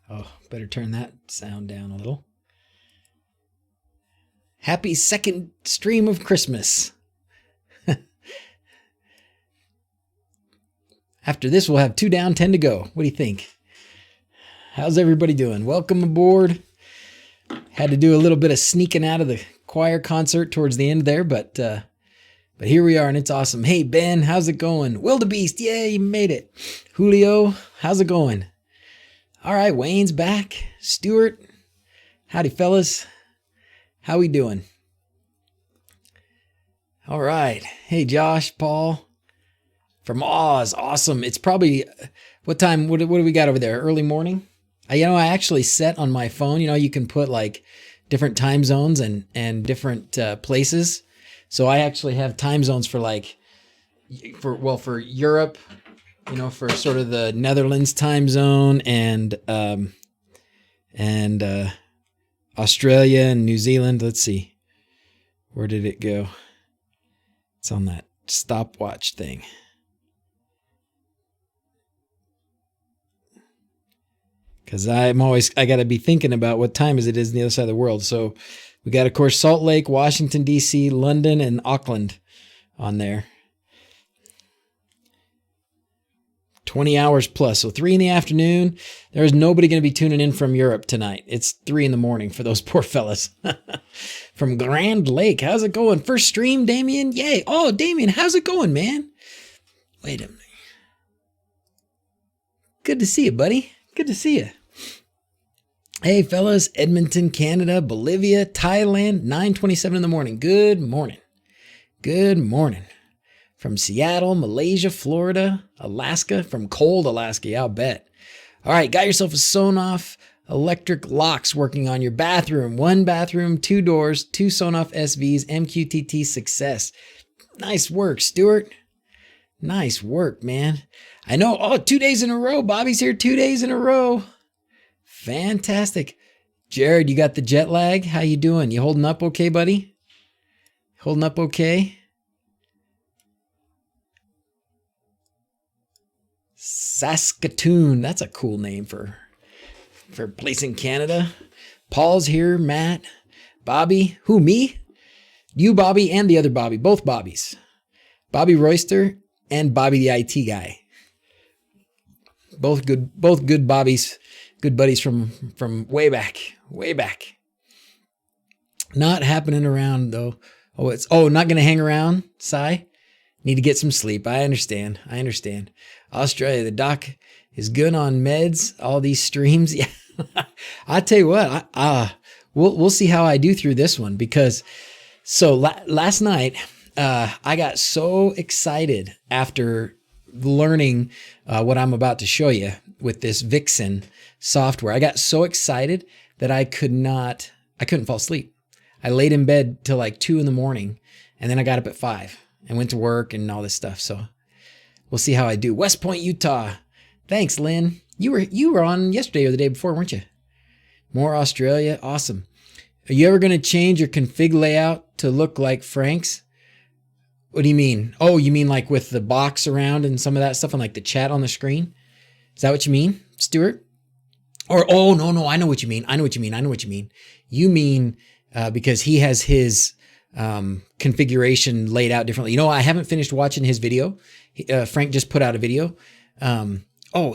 Oh, better turn that sound down a little. Happy second stream of Christmas. After this, we'll have 2 down, 10 to go. What do you think? How's everybody doing? Welcome aboard. Had to do a little bit of sneaking out of the choir concert towards the end there, but here we are, and it's awesome. Hey, Ben, how's it going? Wildebeest, yay, you made it. Julio, how's it going? All right, Wayne's back. Stuart, howdy, fellas. How we doing? All right. Hey, Josh, Paul. From Oz, awesome. It's probably, what time, what do we got over there? Early morning? I actually set on my phone, you can put like different time zones and different places. So I actually have time zones for for Europe, for sort of the Netherlands time zone and Australia and New Zealand. Let's see. Where did it go? It's on that stopwatch thing. Because I got to be thinking about what time it is on the other side of the world. So we got, of course, Salt Lake, Washington, D.C., London, and Auckland on there. 20 hours plus. So 3 in the afternoon. There's nobody going to be tuning in from Europe tonight. It's 3 in the morning for those poor fellas. From Grand Lake. How's it going? First stream, Damien? Yay. Oh, Damien, how's it going, man? Wait a minute. Good to see you, buddy. Good to see you. Hey, fellas, Edmonton, Canada, Bolivia, Thailand, 9:27 in the morning. Good morning. Good morning. From Seattle, Malaysia, Florida, Alaska, from cold Alaska, yeah, I'll bet. All right, got yourself a Sonoff electric locks working on your bathroom. 1 bathroom, 2 doors, 2 Sonoff SVs, MQTT success. Nice work, Stuart. Nice work, man. I know. Oh, 2 days in a row. Bobby's here 2 days in a row. Fantastic. Jared, you got the jet lag? How you doing? You holding up okay, buddy? Holding up okay? Saskatoon. That's a cool name for a place in Canada. Paul's here. Matt. Bobby. Who, me? You, Bobby, and the other Bobby. Both Bobbies. Bobby Royster and Bobby the IT guy. Both good Bobbies, good buddies from way back. Not happening around though. Not gonna hang around, Sai. Need to get some sleep. I understand. Australia, the doc is good on meds, all these streams. Yeah. I tell you what, we'll see how I do through this one because last night I got so excited after learning what I'm about to show you with this Vixen software. I got so excited that I couldn't fall asleep. I laid in bed till like 2 in the morning and then I got up at 5 and went to work and all this stuff. So we'll see how I do. West Point, Utah. Thanks, Lynn. You were on yesterday or the day before, weren't you? More Australia. Awesome. Are you ever going to change your config layout to look like Frank's? What do you mean? Oh, you mean like with the box around and some of that stuff and like the chat on the screen? Is that what you mean, Stuart? Or, oh, no, I know what you mean. You mean because he has his configuration laid out differently. I haven't finished watching his video. Frank just put out a video.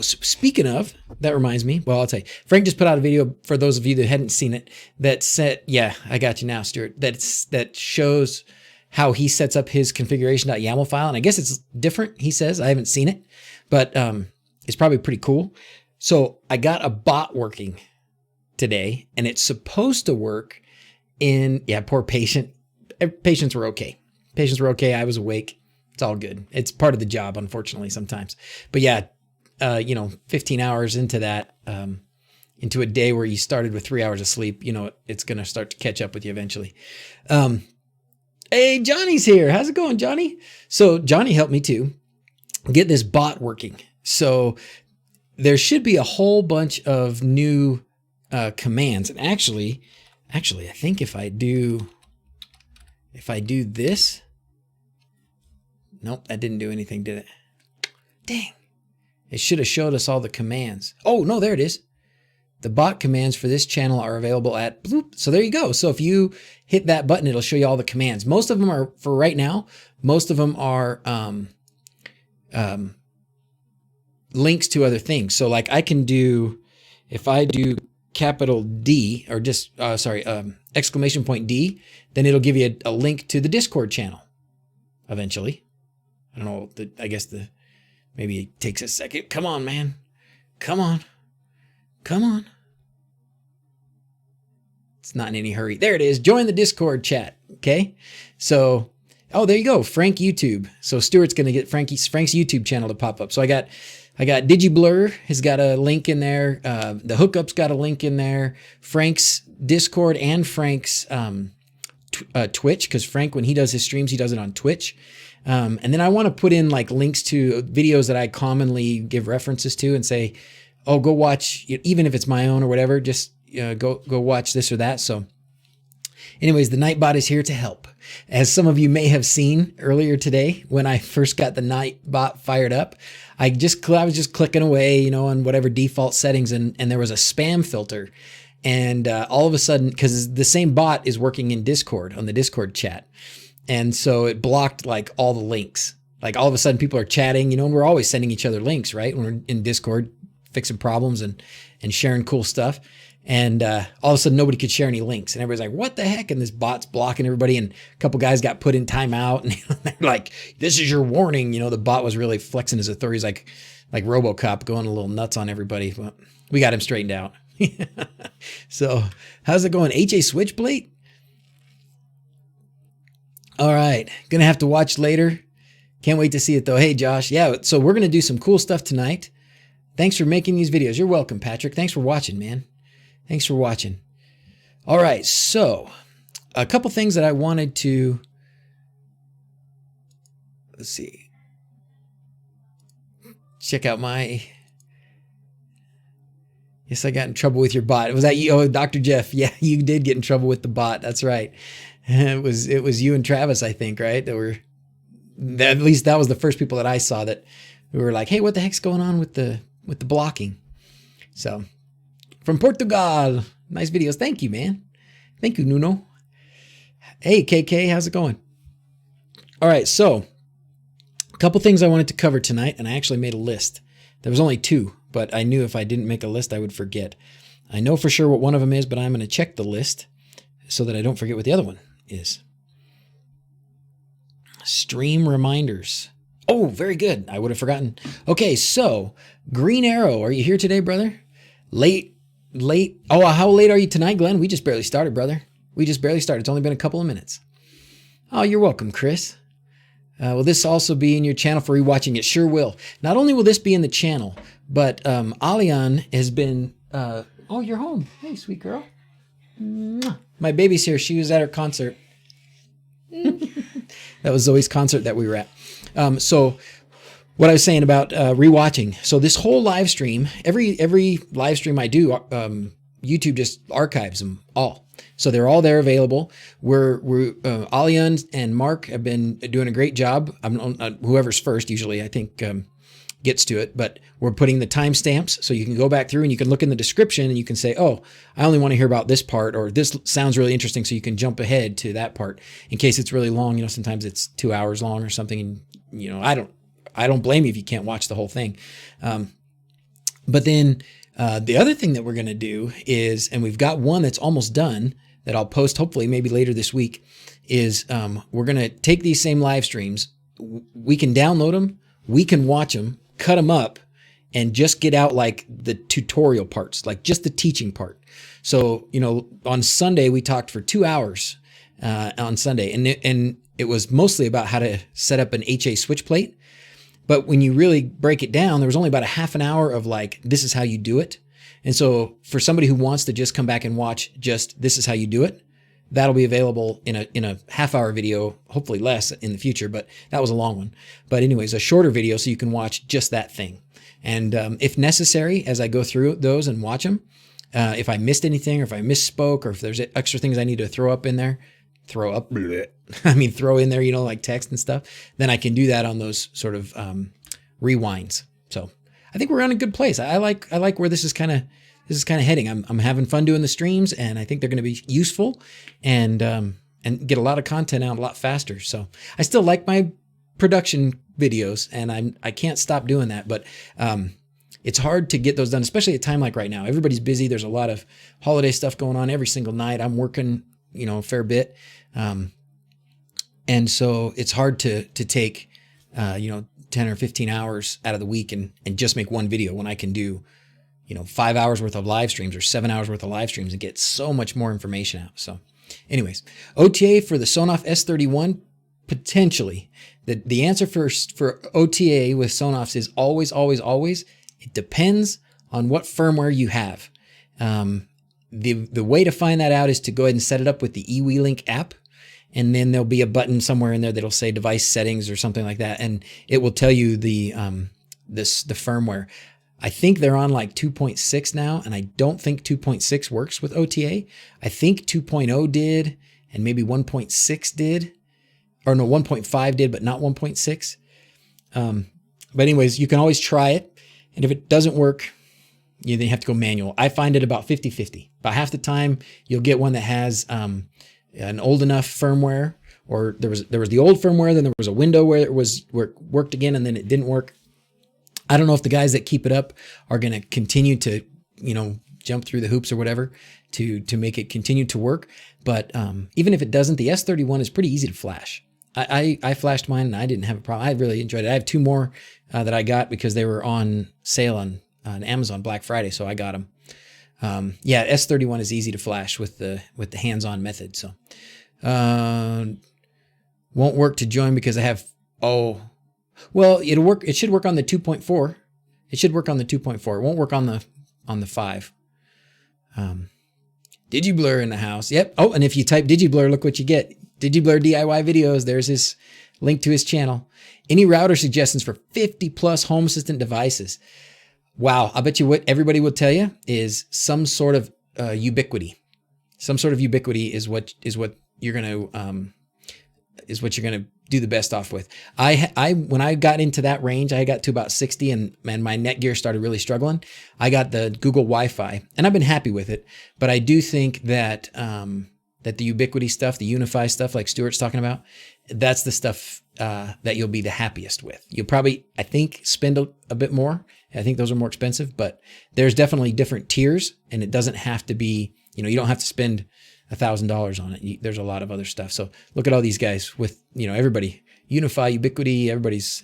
Speaking of, that reminds me. Well, I'll tell you. Frank just put out a video for those of you that hadn't seen it that said, yeah, I got you now, Stuart. That shows how he sets up his configuration.yaml file. And I guess it's different, he says. I haven't seen it, but it's probably pretty cool. So I got a bot working today, and it's supposed to work poor patient. Patients were okay. I was awake. It's all good. It's part of the job, unfortunately, sometimes. But yeah, 15 hours into that, into a day where you started with 3 hours of sleep, it's going to start to catch up with you eventually. Hey, Johnny's here. How's it going, Johnny? So Johnny helped me too get this bot working. So there should be a whole bunch of new commands. And actually, I think if I do this, nope, that didn't do anything, did it? Dang. It should have showed us all the commands. Oh, no, there it is. The bot commands for this channel are available at bloop. So there you go. So if you hit that button, it'll show you all the commands. Most of them are, for right now, most of them are links to other things. So like I can do, if I do capital D or just, exclamation point D, then it'll give you a link to the Discord channel eventually. I don't know, I guess maybe it takes a second. Come on, man. Come on. Come on. It's not in any hurry. There it is. Join the Discord chat. Okay. So, oh, there you go. Frank YouTube. So Stuart's going to get Frank's YouTube channel to pop up. So I got DigiBlur has got a link in there. The Hookup's got a link in there. Frank's Discord and Frank's Twitch, because Frank, when he does his streams, he does it on Twitch. And then I want to put in like links to videos that I commonly give references to and say, oh, go watch, even if it's my own or whatever, just go watch this or that. So anyways, the Nightbot is here to help. As some of you may have seen earlier today, when I first got the Nightbot fired up, I was just clicking away, on whatever default settings, and there was a spam filter. And all of a sudden, because the same bot is working in Discord, on the Discord chat. And so it blocked like all the links. Like all of a sudden people are chatting, and we're always sending each other links, right? When we're in Discord, fixing problems and sharing cool stuff. And all of a sudden nobody could share any links, and everybody's like, what the heck? And this bot's blocking everybody. And a couple guys got put in timeout, and they're like, this is your warning. The bot was really flexing his authorities like RoboCop, going a little nuts on everybody. But we got him straightened out. So how's it going? HA Switchblade? All right. Gonna have to watch later. Can't wait to see it though. Hey, Josh. Yeah. So we're going to do some cool stuff tonight. Thanks for making these videos. You're welcome, Patrick. Thanks for watching, man. Thanks for watching. All right. So a couple things that I wanted to, let's see. Check out yes, I got in trouble with your bot. Was that you? Oh, Dr. Jeff. Yeah, you did get in trouble with the bot. That's right. It was you and Travis, I think, right? At least that was the first people that I saw that we were like, hey, what the heck's going on with the blocking? So from Portugal, nice videos. Thank you, man. Thank you, Nuno. Hey, KK, how's it going? All right. So a couple things I wanted to cover tonight, and I actually made a list. There was only two, but I knew if I didn't make a list, I would forget. I know for sure what one of them is, but I'm going to check the list so that I don't forget what the other one is. Stream reminders. Oh, very good. I would have forgotten. Okay, so Green Arrow, are you here today, brother? Late. Oh, how late are you tonight, Glenn? We just barely started, brother. We just barely started. It's only been a couple of minutes. Oh, you're welcome, Chris. Will this also be in your channel for rewatching? It sure will. Not only will this be in the channel, but Alian has been... oh, you're home. Hey, sweet girl. Mwah. My baby's here. She was at her concert. That was Zoe's concert that we were at. So what I was saying about rewatching. So this whole live stream, every live stream I do, YouTube just archives them all. So they're all there available. Alian and Mark have been doing a great job. Whoever's first, usually, I think, gets to it, but we're putting the timestamps so you can go back through and you can look in the description and you can say, oh, I only want to hear about this part, or this sounds really interesting. So you can jump ahead to that part in case it's really long. Sometimes it's 2 hours long or something. And, I don't blame you if you can't watch the whole thing. But then the other thing that we're going to do is, and we've got one that's almost done that I'll post hopefully maybe later this week, is we're going to take these same live streams. We can download them. We can watch them, cut them up, and just get out like the tutorial parts, like just the teaching part. So, on Sunday, we talked for 2 hours on Sunday, and it was mostly about how to set up an HA switch plate. But when you really break it down, there was only about a half an hour of like, this is how you do it. And so for somebody who wants to just come back and watch just this is how you do it, that'll be available in a half-hour video, hopefully less in the future, but that was a long one. But anyways, a shorter video so you can watch just that thing. And if necessary, as I go through those and watch them, if I missed anything or if I misspoke or if there's extra things I need to throw in there, like text and stuff, then I can do that on those sort of rewinds. So I think we're on a good place. I like where this is kind of heading. I'm having fun doing the streams, and I think they're going to be useful and get a lot of content out a lot faster. So I still like my production videos, and I can't stop doing that, but it's hard to get those done, especially at a time like right now. Everybody's busy. There's a lot of holiday stuff going on every single night. I'm working, a fair bit. And so it's hard to take, 10 or 15 hours out of the week and just make one video when I can do, 5 hours worth of live streams or 7 hours worth of live streams and get so much more information out. So anyways, OTA for the Sonoff S31, potentially. The answer for OTA with Sonoffs is always, always, always. It depends on what firmware you have. The way to find that out is to go ahead and set it up with the eWeLink app. And then there'll be a button somewhere in there that'll say device settings or something like that. And it will tell you the firmware. I think they're on like 2.6 now. And I don't think 2.6 works with OTA. I think 2.0 did, and maybe 1.6 did. Or no, 1.5 did, but not 1.6. But anyways, you can always try it. And if it doesn't work, then you have to go manual. I find it about 50-50. About half the time, you'll get one that has an old enough firmware, or there was the old firmware, then there was a window where it worked again, and then it didn't work. I don't know if the guys that keep it up are going to continue to, jump through the hoops or whatever to make it continue to work. But even if it doesn't, the S31 is pretty easy to flash. I flashed mine and I didn't have a problem. I really enjoyed it. I have two more that I got because they were on sale on Amazon Black Friday, so I got them. S31 is easy to flash with the hands-on method. So won't work to join because I have it'll work. It should work on the 2.4. It should work on the 2.4. It won't work on the 5. DigiBlur in the house. Yep. Oh, and if you type DigiBlur, look what you get. DigiBlur DIY videos. There's his link to his channel. Any router suggestions for 50 plus home assistant devices? Wow. I bet you what everybody will tell you is some sort of ubiquity. Some sort of ubiquity is what you're going to do the best off with. When I got into that range, I got to about 60 and my Netgear started really struggling. I got the Google Wi-Fi and I've been happy with it, but I do think that the ubiquity stuff, the Unify stuff like Stuart's talking about, that's the stuff that you'll be the happiest with. You'll probably, I think, spend a bit more. I think those are more expensive, but there's definitely different tiers and it doesn't have to be, you don't have to spend $1,000 on it. There's a lot of other stuff. So look at all these guys with, everybody, Unify, Ubiquity, everybody's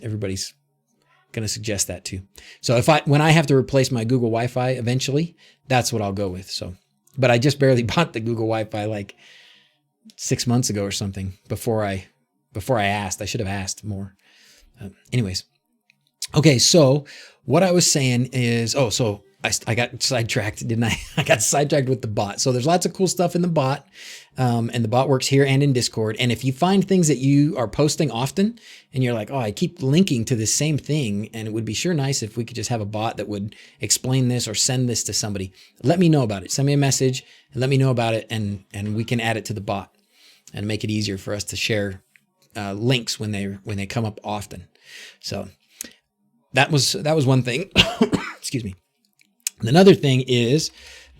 going to suggest that too. So when I have to replace my Google Wi-Fi eventually, that's what I'll go with. So, but I just barely bought the Google Wi-Fi like 6 months ago or something before I asked. I should have asked more. Anyways. Okay. So what I was saying is, I got sidetracked, didn't I? I got sidetracked with the bot. So there's lots of cool stuff in the bot, and the bot works here and in Discord. And if you find things that you are posting often and you're like, oh, I keep linking to the same thing, and it would be sure nice if we could just have a bot that would explain this or send this to somebody, let me know about it. Send me a message and let me know about it, and we can add it to the bot and make it easier for us to share links when they come up often. So that was one thing. Excuse me. Another thing is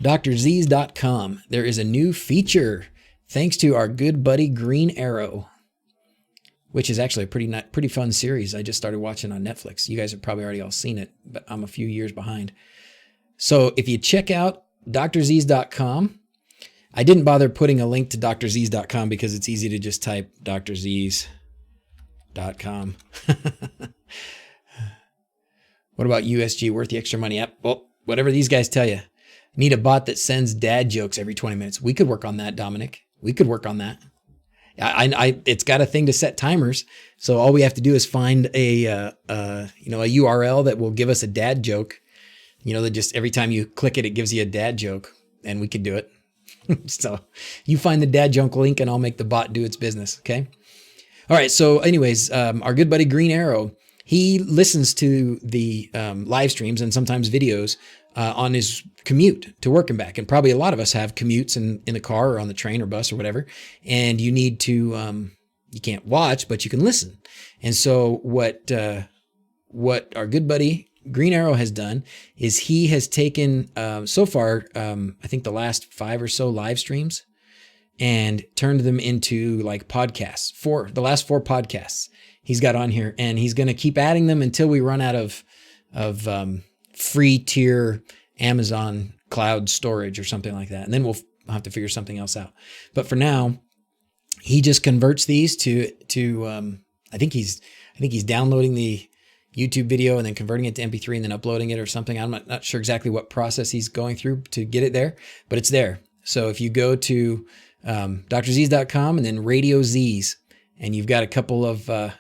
DrZzs.com. There is a new feature thanks to our good buddy Green Arrow, which is actually a pretty fun series I just started watching on Netflix. You guys have probably already all seen it, but I'm a few years behind. So if you check out DrZzs.com, I didn't bother putting a link to DrZzs.com because it's easy to just type DrZzs.com. What about USG? Worth the extra money? Yep. Well, whatever these guys tell you. Need a bot that sends dad jokes every 20 minutes. We could work on that, Dominic. We could work on that. It's got a thing to set timers. So all we have to do is find a URL that will give us a dad joke. That just every time you click it, it gives you a dad joke, and we could do it. So you find the dad joke link and I'll make the bot do its business. Okay. All right. So anyways, our good buddy Green Arrow, he listens to the live streams and sometimes videos on his commute to work and back. And probably a lot of us have commutes in the car or on the train or bus or whatever. And you need to, you can't watch, but you can listen. And so what our good buddy Green Arrow has done is he has taken, so far, I think the last 5 or so live streams and turned them into like podcasts. The last 4 podcasts he's got on here, and he's going to keep adding them until we run out of free tier Amazon cloud storage or something like that. And then we'll have to figure something else out. But for now, he just converts these to I think he's downloading the YouTube video and then converting it to MP3 and then uploading it or something. I'm not sure exactly what process he's going through to get it there, but it's there. So if you go to DrZzs.com and then Radio Z's, and you've got a couple of, I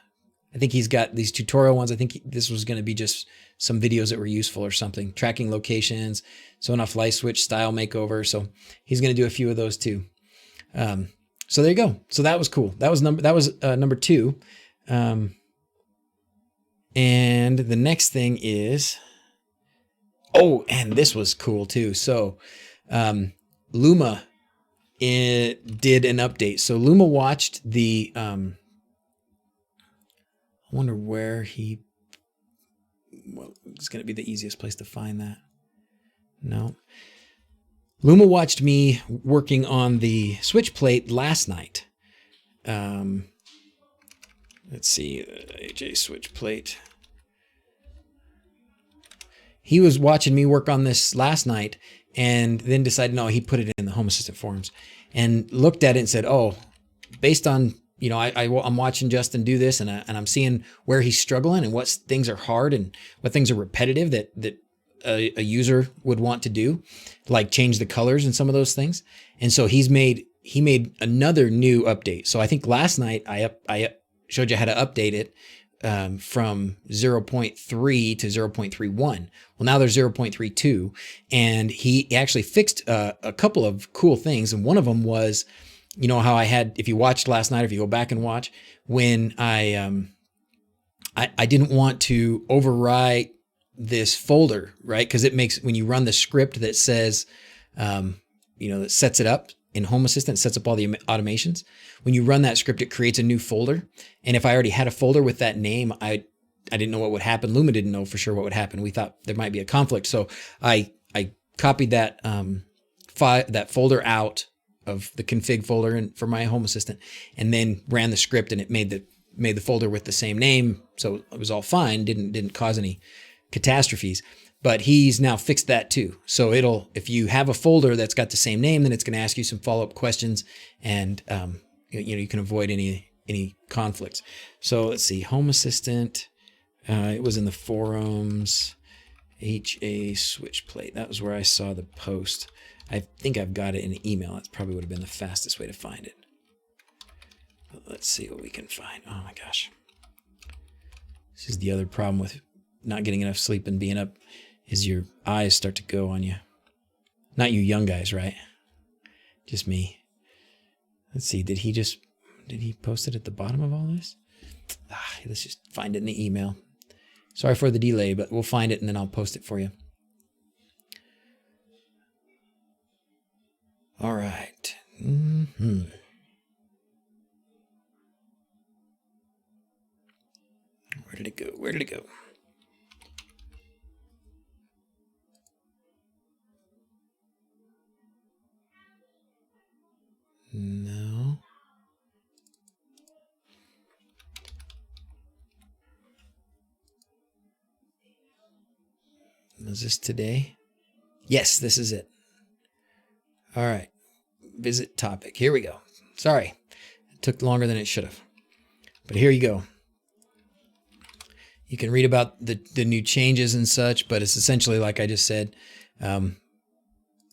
think he's got these tutorial ones. I think this was going to be just some videos that were useful or something. Tracking locations, showing off light switch, style makeover. So he's going to do a few of those too. So there you go. So that was cool. That was number 2. And the next thing is, and this was cool too. So Luma did an update. So Luma watched the, I wonder where it's going to be the easiest place to find that. No. Luma watched me working on the switch plate last night. Let's see, AJ switch plate. He was watching me work on this last night and then decided, no, he put it in the Home Assistant forums and looked at it and said, oh, based on, I'm watching Justin do this and I'm seeing where he's struggling and what things are hard and what things are repetitive that a user would want to do, like change the colors and some of those things. And so he made another new update. So I think last night I showed you how to update it from 0.3 to 0.31. Well, now there's 0.32, and he actually fixed a couple of cool things. And one of them was, how I had, if you watched last night, if you go back and watch, when I didn't want to overwrite this folder, right? Because it makes, when you run the script that says, that sets it up in Home Assistant, sets up all the automations. When you run that script, it creates a new folder. And if I already had a folder with that name, I didn't know what would happen. Luma didn't know for sure what would happen. We thought there might be a conflict. So I copied that that folder out of the config folder for my Home Assistant, and then ran the script, and it made the folder with the same name. So it was all fine. Didn't cause any catastrophes. But he's now fixed that too. So if you have a folder that's got the same name, then it's going to ask you some follow-up questions, and you can avoid any conflicts. So let's see, Home Assistant. It was in the forums. HA switch plate. That was where I saw the post. I think I've got it in an email. That probably would have been the fastest way to find it. But let's see what we can find. Oh my gosh. This is the other problem with not getting enough sleep and being up, is your eyes start to go on you. Not you young guys, right? Just me. Let's see, did he post it at the bottom of all this? Let's just find it in the email. Sorry for the delay, but we'll find it and then I'll post it for you. All right. Where did it go? Where did it go? No. Was this today? Yes, this is it. All right. Visit topic. Here we go. Sorry. It took longer than it should have. But here you go. You can read about the new changes and such, but it's essentially like I just said.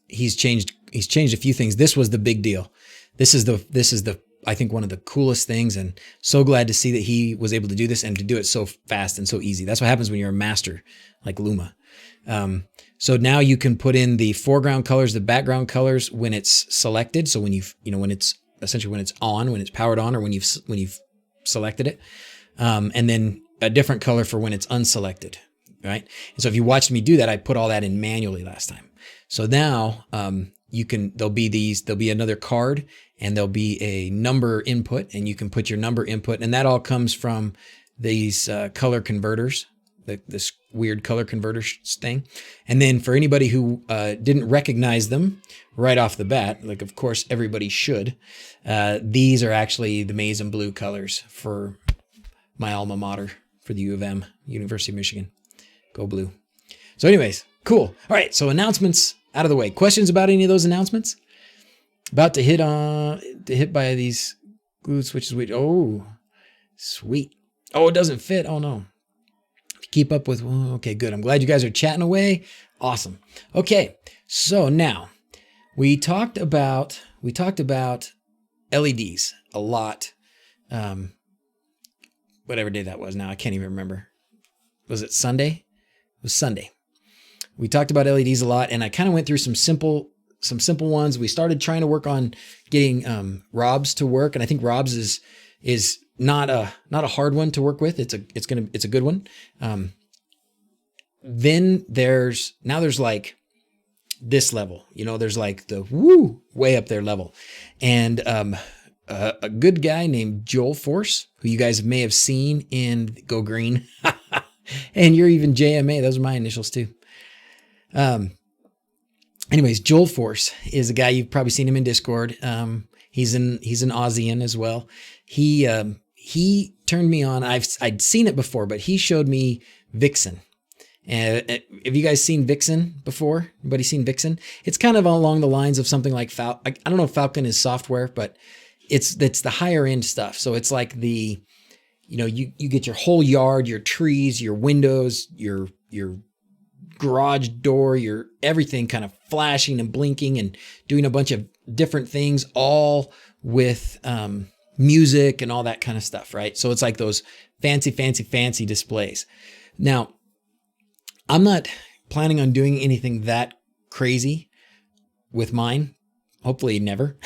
He's changed a few things. This was the big deal. This is the I think one of the coolest things, and so glad to see that he was able to do this and to do it so fast and so easy. That's what happens when you're a master like Luma. So now you can put in the foreground colors, the background colors when it's selected. So when when it's essentially when it's on, when it's powered on, or when you've selected it, and then a different color for when it's unselected, right? And so if you watched me do that, I put all that in manually last time. So now there'll be another card, and there'll be a number input, and you can put your number input, and that all comes from these color converters this weird color converter thing. And then for anybody who didn't recognize them right off the bat, like of course everybody should, these are actually the maize and blue colors for my alma mater, for the U of M, University of Michigan. Go blue. So anyways, cool. All right, so announcements out of the way. Questions about any of those announcements? About to hit by these glue switches. Oh, sweet. Oh, it doesn't fit. Oh no. Keep up with, okay, good. I'm glad you guys are chatting away. Awesome. Okay, so now we talked about LEDs a lot. Whatever day that was now, I can't even remember. Was it Sunday? It was Sunday. We talked about LEDs a lot, and I kind of went through some simple ones. We started trying to work on getting ROBs to work, and I think ROBs is not a hard one to work with. It's a good one. Then there's like this level, there's like the way up there level, and a good guy named Joel Force, who you guys may have seen in Go Green, and you're even JMA. Those are my initials too. Anyways, Joel Force is a guy, you've probably seen him in Discord. He's an Aussian as well. He turned me on. I'd seen it before, but he showed me Vixen. And have you guys seen Vixen before? Anybody seen Vixen? It's kind of along the lines of something like I don't know if Falcon is software, but it's the higher end stuff. So it's like you get your whole yard, your trees, your windows, your garage door, your everything kind of flashing and blinking and doing a bunch of different things, all with music and all that kind of stuff, right? So it's like those fancy displays. Now, I'm not planning on doing anything that crazy with mine. Hopefully never,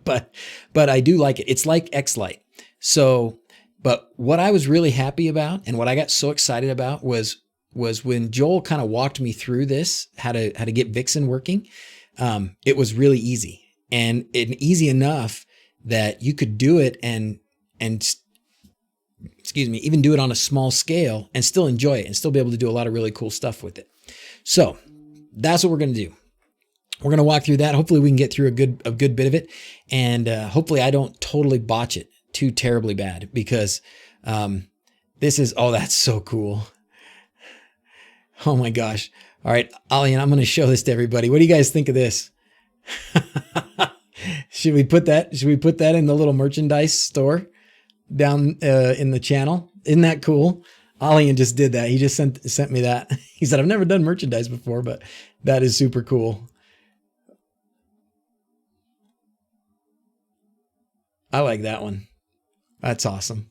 but I do like it. It's like X-Lite. So, but what I was really happy about and what I got so excited about was when Joel kind of walked me through this, how to get Vixen working. It was really easy and easy enough that you could do it and even do it on a small scale and still enjoy it and still be able to do a lot of really cool stuff with it. So that's what we're going to do. We're going to walk through that. Hopefully we can get through a good bit of it. And hopefully I don't totally botch it too terribly bad, because that's so cool. Oh my gosh. All right, Ollie, and I'm going to show this to everybody. What do you guys think of this? Should we put that in the little merchandise store down in the channel? Isn't that cool? Ollie just did that. He just sent me that. He said, I've never done merchandise before, but that is super cool. I like that one. That's awesome.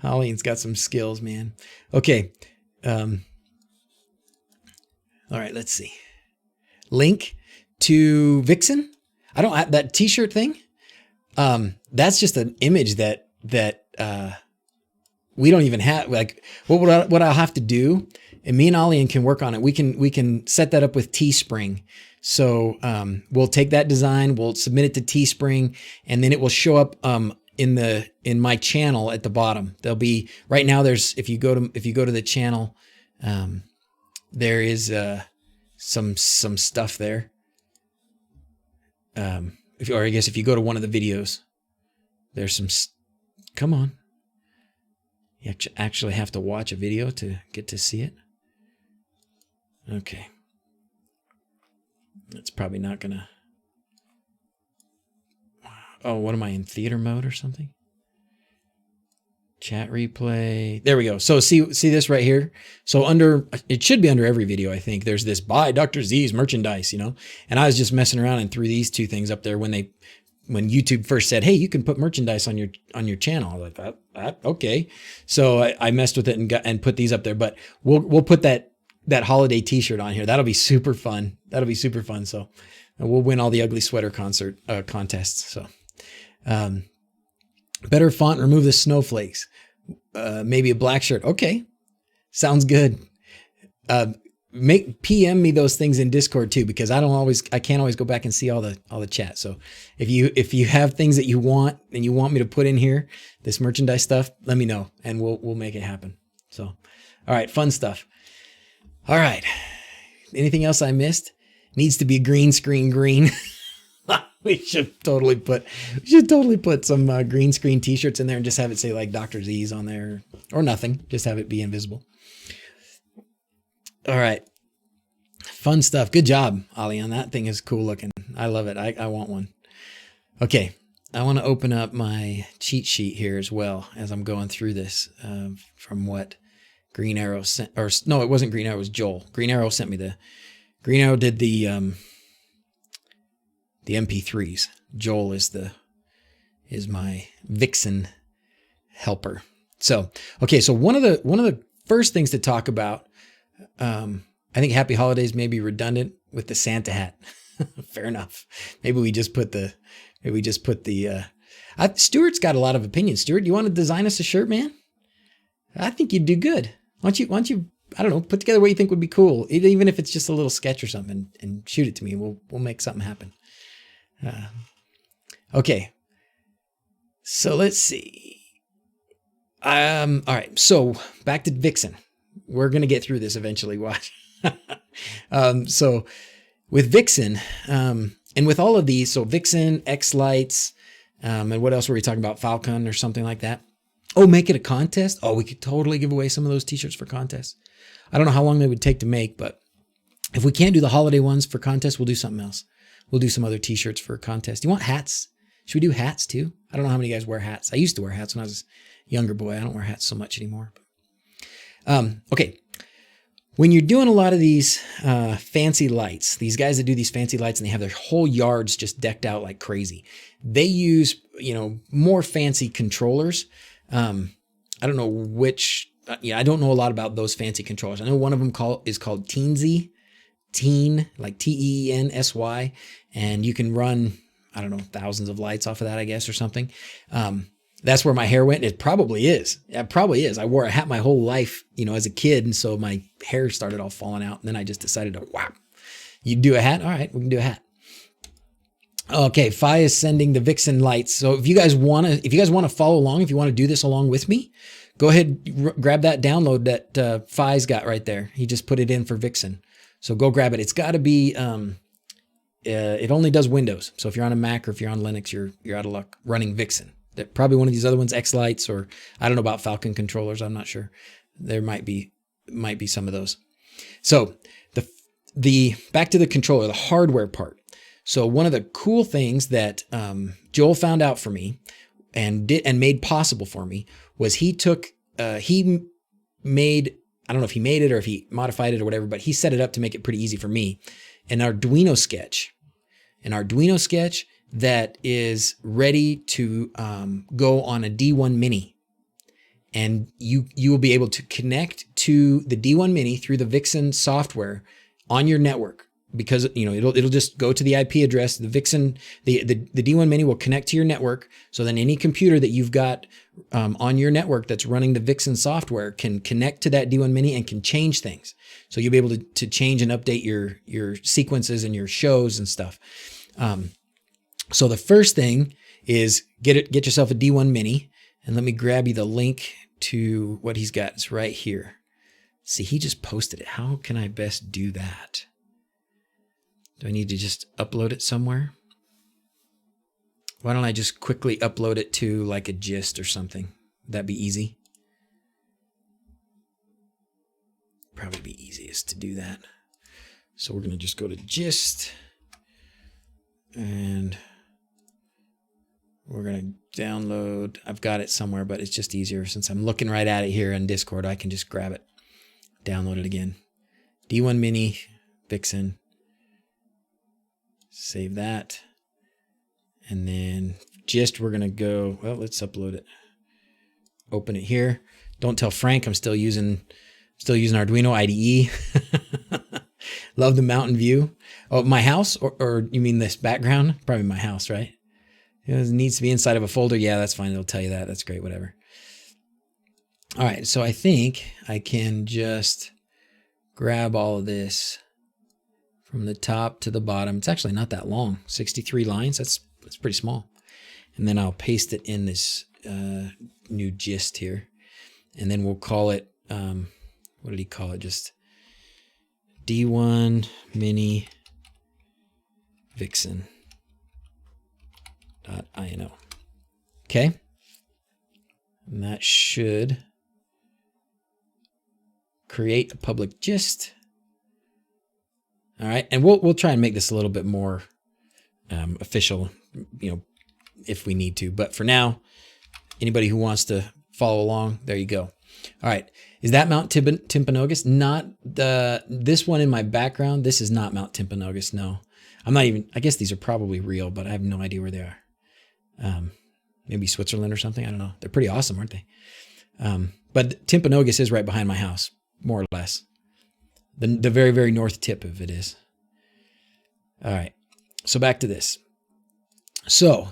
Holleen's got some skills, man. Okay. All right, let's see. Link to Vixen. I don't have that t-shirt thing. That's just an image that we don't even have. Like what I'll have to do, and me and Ollie can work on it. We can set that up with Teespring. So we'll take that design, we'll submit it to Teespring, and then it will show up in my channel at the bottom. There'll be right now. If you go to the channel, there is some stuff there. If you go to one of the videos, there's some. Come on, you actually have to watch a video to get to see it. Okay. That's probably not gonna. Oh, what am I in theater mode or something? Chat replay. There we go. So see this right here. So it should be under every video. I think there's this buy DrZzs merchandise, and I was just messing around and threw these two things up there when YouTube first said, hey, you can put merchandise on your channel. I was like, okay. So I messed with it and put these up there, but we'll put that holiday t-shirt on here. That'll be super fun. So we'll win all the ugly sweater contests. So, better font, remove the snowflakes, maybe a black shirt. Okay. Sounds good. PM me those things in Discord too, because I can't always go back and see all the chat. So if you have things that you want and you want me to put in here, this merchandise stuff, let me know and we'll make it happen. So, all right, fun stuff. All right. Anything else I missed? Needs to be green screen green. We should totally put some green screen t-shirts in there and just have it say like DrZzs on there or nothing. Just have it be invisible. All right. Fun stuff. Good job, Ali, on that thing is cool looking. I love it. I want one. Okay. I want to open up my cheat sheet here as well as I'm going through this from what Green Arrow sent, or no, it wasn't Green Arrow, it was Joel. Green Arrow sent me Green Arrow did the MP3s. Joel is my Vixen helper. So, okay. So one of the first things to talk about, I think Happy Holidays may be redundant with the Santa hat. Fair enough. Maybe we just put the Stuart's got a lot of opinions. Stuart, do you want to design us a shirt, man? I think you'd do good. Why don't you, I don't know, put together what you think would be cool, even if it's just a little sketch or something, and shoot it to me. We'll make something happen. Okay. So let's see. All right. So back to Vixen. We're going to get through this eventually. Watch. So with Vixen, and with all of these, so Vixen, X-Lights, and what else were we talking about? Falcon or something like that. Oh, make it a contest. Oh, we could totally give away some of those t-shirts for contests. I don't know how long they would take to make, but if we can't do the holiday ones for contests, we'll do something else. We'll do some other t-shirts for contests. Do you want hats? Should we do hats too? I don't know how many guys wear hats. I used to wear hats when I was a younger boy. I don't wear hats so much anymore. Okay. When you're doing a lot of these fancy lights, these guys that do these fancy lights and they have their whole yards just decked out like crazy, they use, more fancy controllers. I don't know which, I don't know a lot about those fancy controllers. I know one of them is called Teensy, like TEENSY, and you can run, I don't know, thousands of lights off of that, I guess, or something. That's where my hair went. It probably is. It probably is. I wore a hat my whole life, as a kid. And so my hair started all falling out. And then I just decided to, wow, you do a hat? All right, we can do a hat. Okay, Fi is sending the Vixen lights. So if you guys want to follow along, if you want to do this along with me, go ahead, grab that download that Fi's got right there. He just put it in for Vixen. So go grab it. It's got to be, it only does Windows. So if you're on a Mac or if you're on Linux, you're out of luck running Vixen. Probably one of these other ones, X-Lights, or I don't know about Falcon controllers. I'm not sure. There might be some of those. So the back to the controller, the hardware part. So one of the cool things that Joel found out for me and made possible for me was he made, I don't know if he made it or if he modified it or whatever, but he set it up to make it pretty easy for me. An Arduino sketch that is ready to go on a D1 Mini. And you will be able to connect to the D1 Mini through the Vixen software on your network, because it'll just go to the IP address. The Vixen, the D1 Mini will connect to your network. So then any computer that you've got on your network that's running the Vixen software can connect to that D1 Mini and can change things. So you'll be able to change and update your sequences and your shows and stuff. So the first thing is get yourself a D1 Mini, and let me grab you the link to what he's got. It's right here. See, he just posted it. How can I best do that? Do I need to just upload it somewhere? Why don't I just quickly upload it to like a gist or something? Would that be easy? Probably be easiest to do that. So we're going to just go to gist and we're going to download. I've got it somewhere, but it's just easier since I'm looking right at it here in Discord. I can just grab it, download it again. D1 Mini, Vixen. Save that. And then gist, we're going to go, well, let's upload it. Open it here. Don't tell Frank I'm still using Arduino IDE. Love the mountain view. Oh, my house? Or you mean this background? Probably my house, right? It needs to be inside of a folder. Yeah, that's fine. It'll tell you that. That's great. Whatever. All right. So I think I can just grab all of this from the top to the bottom. It's actually not that long, 63 lines. That's pretty small. And then I'll paste it in this new gist here. And then we'll call it, what did he call it? Just D1 mini Vixen.ino. Okay. And that should create a public gist. All right. And we'll try and make this a little bit more official, if we need to. But for now, anybody who wants to follow along, there you go. All right. Is that Mount Timpanogos? Not this one in my background. This is not Mount Timpanogos. No, I'm not even, I guess these are probably real, but I have no idea where they are. Maybe Switzerland or something. I don't know. They're pretty awesome, aren't they? But Timpanogos is right behind my house, more or less. The very, very north tip of it is. All right. So back to this. So,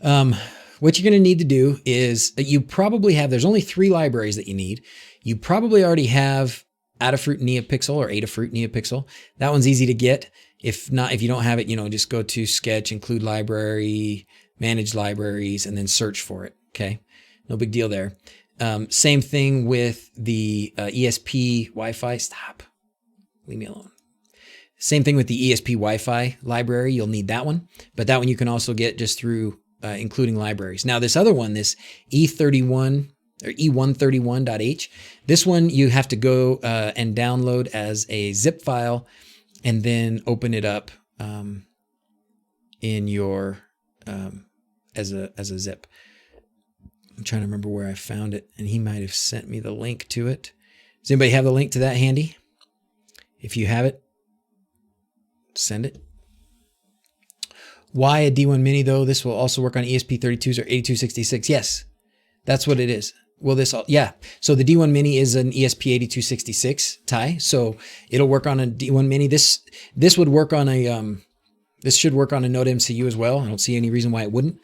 what you're going to need to do is you probably have, there's only 3 libraries that you need. You probably already have Adafruit NeoPixel or Adafruit NeoPixel. That one's easy to get. If not, if you don't have it, just go to Sketch, include library, manage libraries, and then search for it. Okay. No big deal there. Same thing with the ESP Wi-Fi. Stop. Leave me alone. Same thing with the ESP Wi-Fi library. You'll need that one. But that one you can also get just through including libraries. Now this other one, this E31 or E131.h, this one you have to go and download as a zip file and then open it up in your as a zip. I'm trying to remember where I found it, and he might have sent me the link to it. Does anybody have the link to that handy? If you have it, send it. Why a D1 Mini though? This will also work on ESP32s or 8266. Yes, that's what it is. Will this all? Yeah. So the D1 Mini is an ESP8266 tie, so it'll work on a D1 Mini. This would work on a this should work on a Node MCU as well. I don't see any reason why it wouldn't.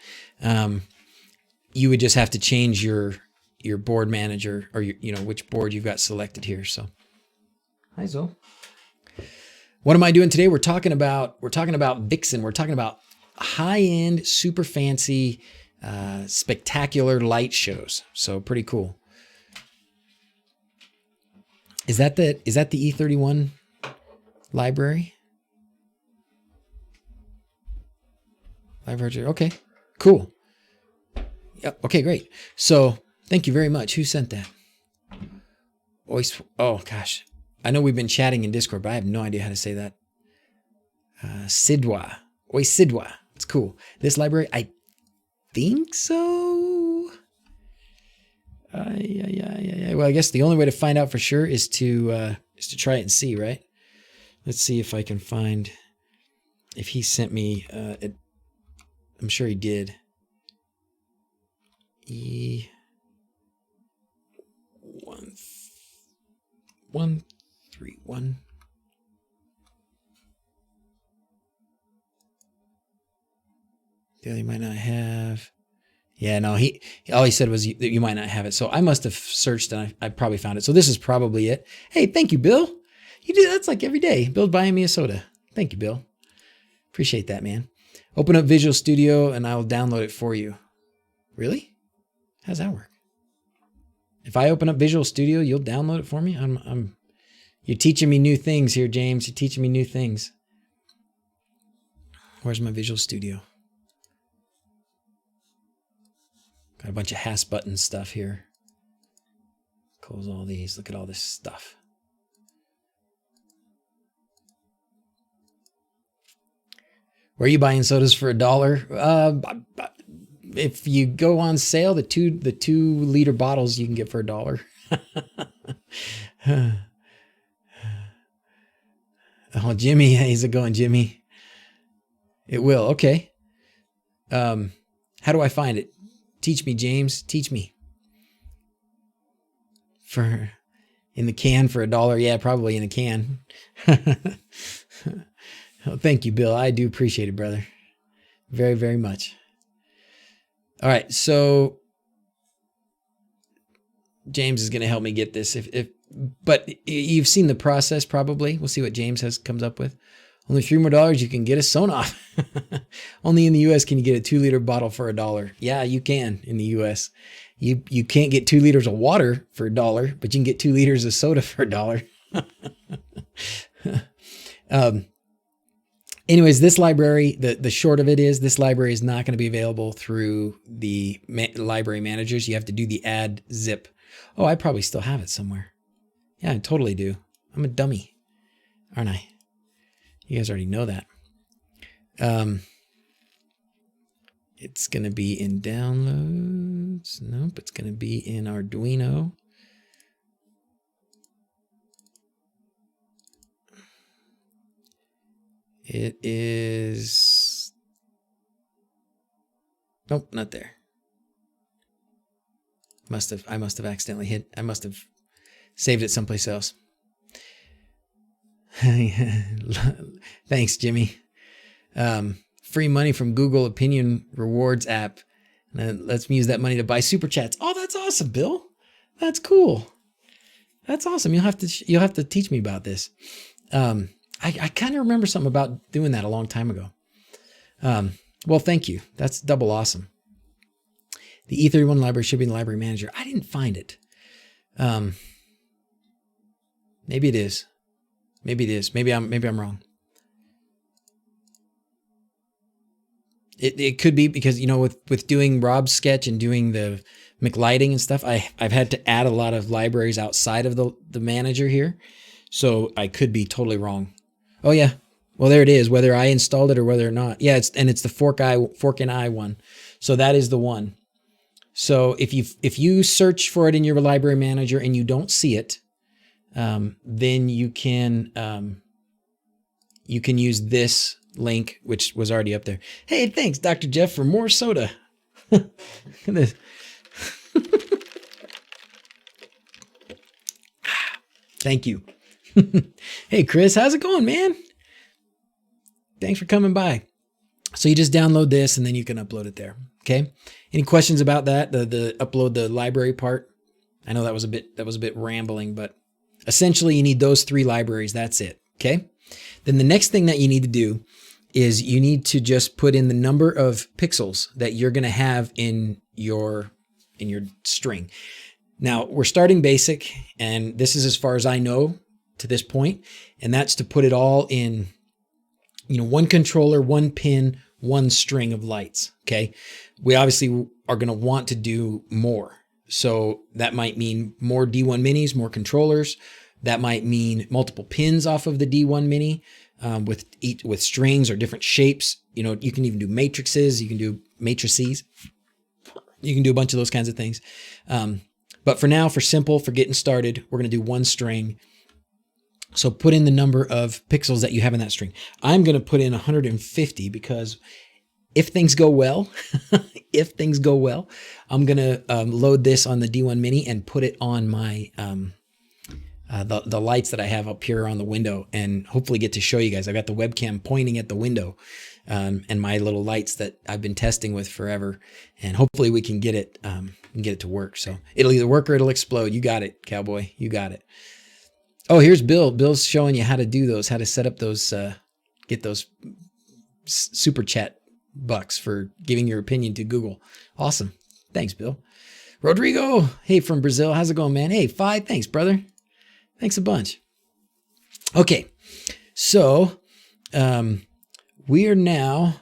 You would just have to change your board manager or which board you've got selected here. So, hi Zo. What am I doing today? We're talking about Vixen. We're talking about high-end, super fancy, spectacular light shows. So pretty cool. Is that the E31 library? Library. Okay, cool. Yep. Okay, great. So thank you very much. Who sent that? Oh gosh, I know we've been chatting in Discord, but I have no idea how to say that. Sidwa. Sidwa. It's cool. This library, I think so. Yeah. Well, I guess the only way to find out for sure is to try it and see, right? Let's see if I can find if he sent me. I'm sure he did. E131. Yeah, you might not have. Yeah, no, all he said was you might not have it. So I must have searched and I probably found it. So this is probably it. Hey, thank you, Bill. You do that's like every day. Bill buying me a soda. Thank you, Bill. Appreciate that, man. Open up Visual Studio and I will download it for you. Really? How does that work? If I open up Visual Studio, you'll download it for me? You're teaching me new things here, James. You're teaching me new things. Where's my Visual Studio? Got a bunch of HASP button stuff here. Close all these. Look at all this stuff. Where are you buying sodas for $1? If you go on sale, the two liter bottles you can get for $1. Oh, Jimmy, how's it going, Jimmy? It will. Okay. How do I find it? Teach me, James. Teach me. In the can for $1. Yeah, probably in a can. Oh, thank you, Bill. I do appreciate it, brother. Very, very much. All right, so James is going to help me get this. If but you've seen the process probably. We'll see what James comes up with. Only $3 more, you can get a Sonoff. Only in the US can you get a 2-liter bottle for $1. Yeah, you can in the US. You can't get 2 liters of water for $1, but you can get 2 liters of soda for $1. Anyways, this library, the short of it is this library is not going to be available through the library managers. You have to do the add zip. Oh, I probably still have it somewhere. Yeah, I totally do. I'm a dummy, aren't I? You guys already know that. It's going to be in downloads. Nope, it's going to be in Arduino. It is, nope, not there. I must have accidentally I must have saved it someplace else. Thanks, Jimmy. Free money from Google Opinion Rewards app. And lets me use that money to buy super chats. Oh, that's awesome, Bill. That's cool. That's awesome. You'll have to teach me about this. I kind of remember something about doing that a long time ago. Well, thank you. That's double awesome. The E31 library should be in the library manager. I didn't find it. Maybe it is. Maybe it is. Maybe I'm wrong. It could be because, you know, with doing Rob's sketch and doing the McLighting and stuff, I've had to add a lot of libraries outside of the manager here. So I could be totally wrong. Oh yeah. Well, there it is, whether I installed it or whether or not. Yeah, it's the fork and eye one. So that is the one. So if you search for it in your library manager and you don't see it, then you can use this link, which was already up there. Hey, thanks, Dr. Jeff, for more soda. Look at this. Thank you. Hey, Chris, how's it going, man? Thanks for coming by. So you just download this and then you can upload it there. Okay. Any questions about that? The upload the library part? I know that was a bit rambling, but essentially you need those 3 libraries. That's it. Okay. Then the next thing that you need to do is you need to just put in the number of pixels that you're going to have in your string. Now we're starting basic, and this is as far as I know to this point, and that's to put it all in, you know, 1 controller, 1 pin, 1 string of lights. Okay. We obviously are going to want to do more. So that might mean more D1 minis, more controllers. That might mean multiple pins off of the D1 mini, with strings or different shapes. You know, you can even do matrices. You can do matrices. You can do a bunch of those kinds of things. But for now, for getting started, we're going to do 1 string. So put in the number of pixels that you have in that string. I'm going to put in 150 because if things go well, I'm going to load this on the D1 Mini and put it on my the lights that I have up here on the window, and hopefully get to show you guys. I got the webcam pointing at the window and my little lights that I've been testing with forever, and hopefully we can get it to work. So it'll either work or it'll explode. You got it, cowboy. You got it. Oh, here's Bill. Bill's showing you how to do those, how to set up those, get those super chat bucks for giving your opinion to Google. Awesome. Thanks, Bill. Rodrigo, hey, from Brazil. How's it going, man? Hey, Fi, thanks, brother. Thanks a bunch. Okay, so we are now,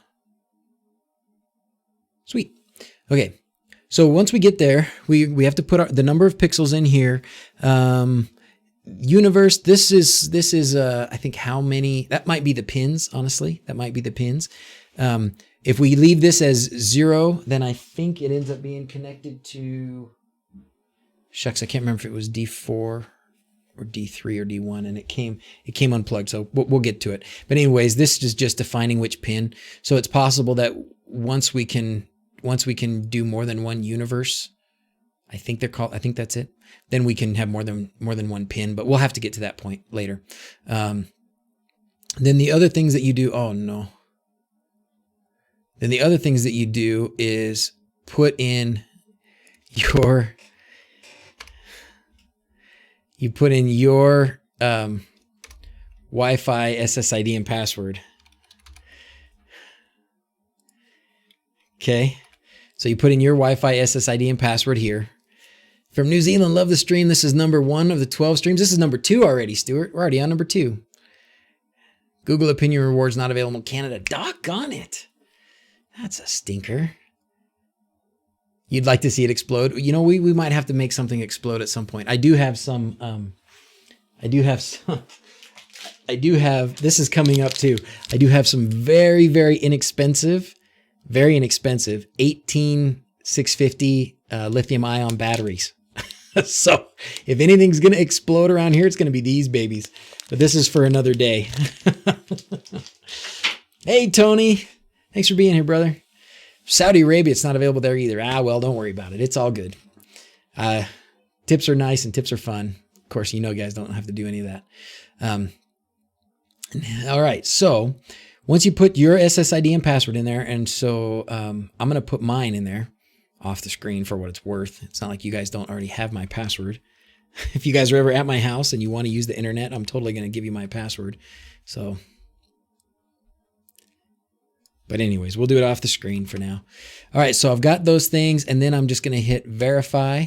sweet. Okay, so once we get there, we have to put the number of pixels in here. Universe, this is I think how many, that might be the pins, honestly. That might be the pins. If we leave this as 0, then I think it ends up being connected to, shucks, I can't remember if it was D4 or D3 or D1, and it came unplugged, so we'll get to it. But anyways, this is just defining which pin. So it's possible that once we can do more than one universe, I think that's it, then we can have more than 1 pin, but we'll have to get to that point later. Then the other things that you do, oh no. Then the other things that you do is put in you put in your Wi-Fi SSID and password. Okay. So you put in your Wi-Fi SSID and password here. From New Zealand, love the stream. This is number 1 of the 12 streams. This is number 2 already, Stuart. We're already on number 2. Google Opinion Rewards not available in Canada. Doggone it. That's a stinker. You'd like to see it explode? You know, we might have to make something explode at some point. I do have some, this is coming up too. I do have some very, very inexpensive 18650 lithium ion batteries. So if anything's going to explode around here, it's going to be these babies. But this is for another day. Hey, Tony. Thanks for being here, brother. Saudi Arabia, it's not available there either. Well, don't worry about it. It's all good. Tips are nice and tips are fun. Of course, you know, guys don't have to do any of that. All right. So once you put your SSID and password in there, and so I'm going to put mine in there off the screen for what it's worth. It's not like you guys don't already have my password. If you guys are ever at my house and you want to use the internet, I'm totally going to give you my password. So, but anyways, we'll do it off the screen for now. All right, so I've got those things, and then I'm just going to hit verify.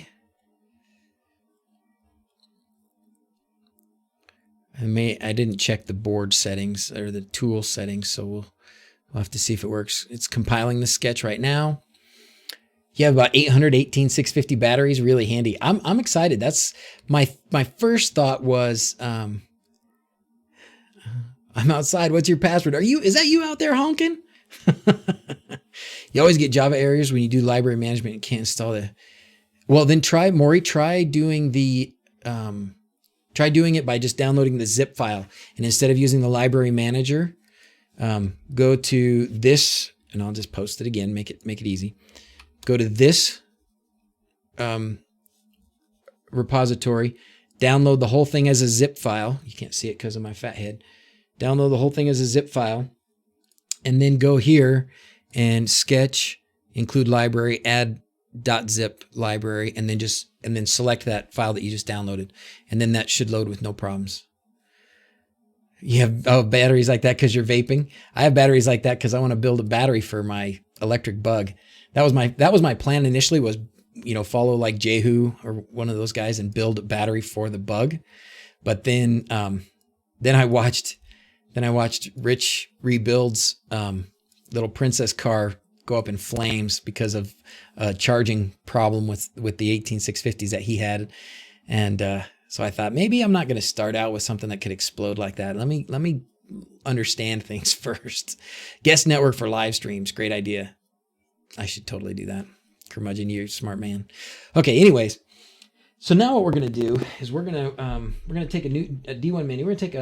I didn't check the board settings or the tool settings, so we'll have to see if it works. It's compiling the sketch right now. You have about 818,650 batteries, really handy. I'm excited. That's my first thought was, I'm outside. What's your password? Is that you out there honking? You always get Java errors when you do library management and can't install the. Well, then try doing it by just downloading the zip file, and instead of using the library manager, go to this, and I'll just post it again. Make it easy. Go to this repository, download the whole thing as a zip file. You can't see it because of my fat head. Download the whole thing as a zip file, and then go here and sketch, include library, add .zip library, and then select that file that you just downloaded, and then that should load with no problems. You have batteries like that because you're vaping. I have batteries like that because I want to build a battery for my electric bug. That was my plan initially, was, follow like Jehu or one of those guys and build a battery for the bug. But then I watched Rich rebuilds little princess car go up in flames because of a charging problem with the 18650s that he had. And so I thought, maybe I'm not going to start out with something that could explode like that. Let me understand things first. Guest network for live streams. Great idea. I should totally do that. Curmudgeon, you're a smart man. Okay, anyways. So now what we're going to do is we're going to take a D1 mini. We're going to take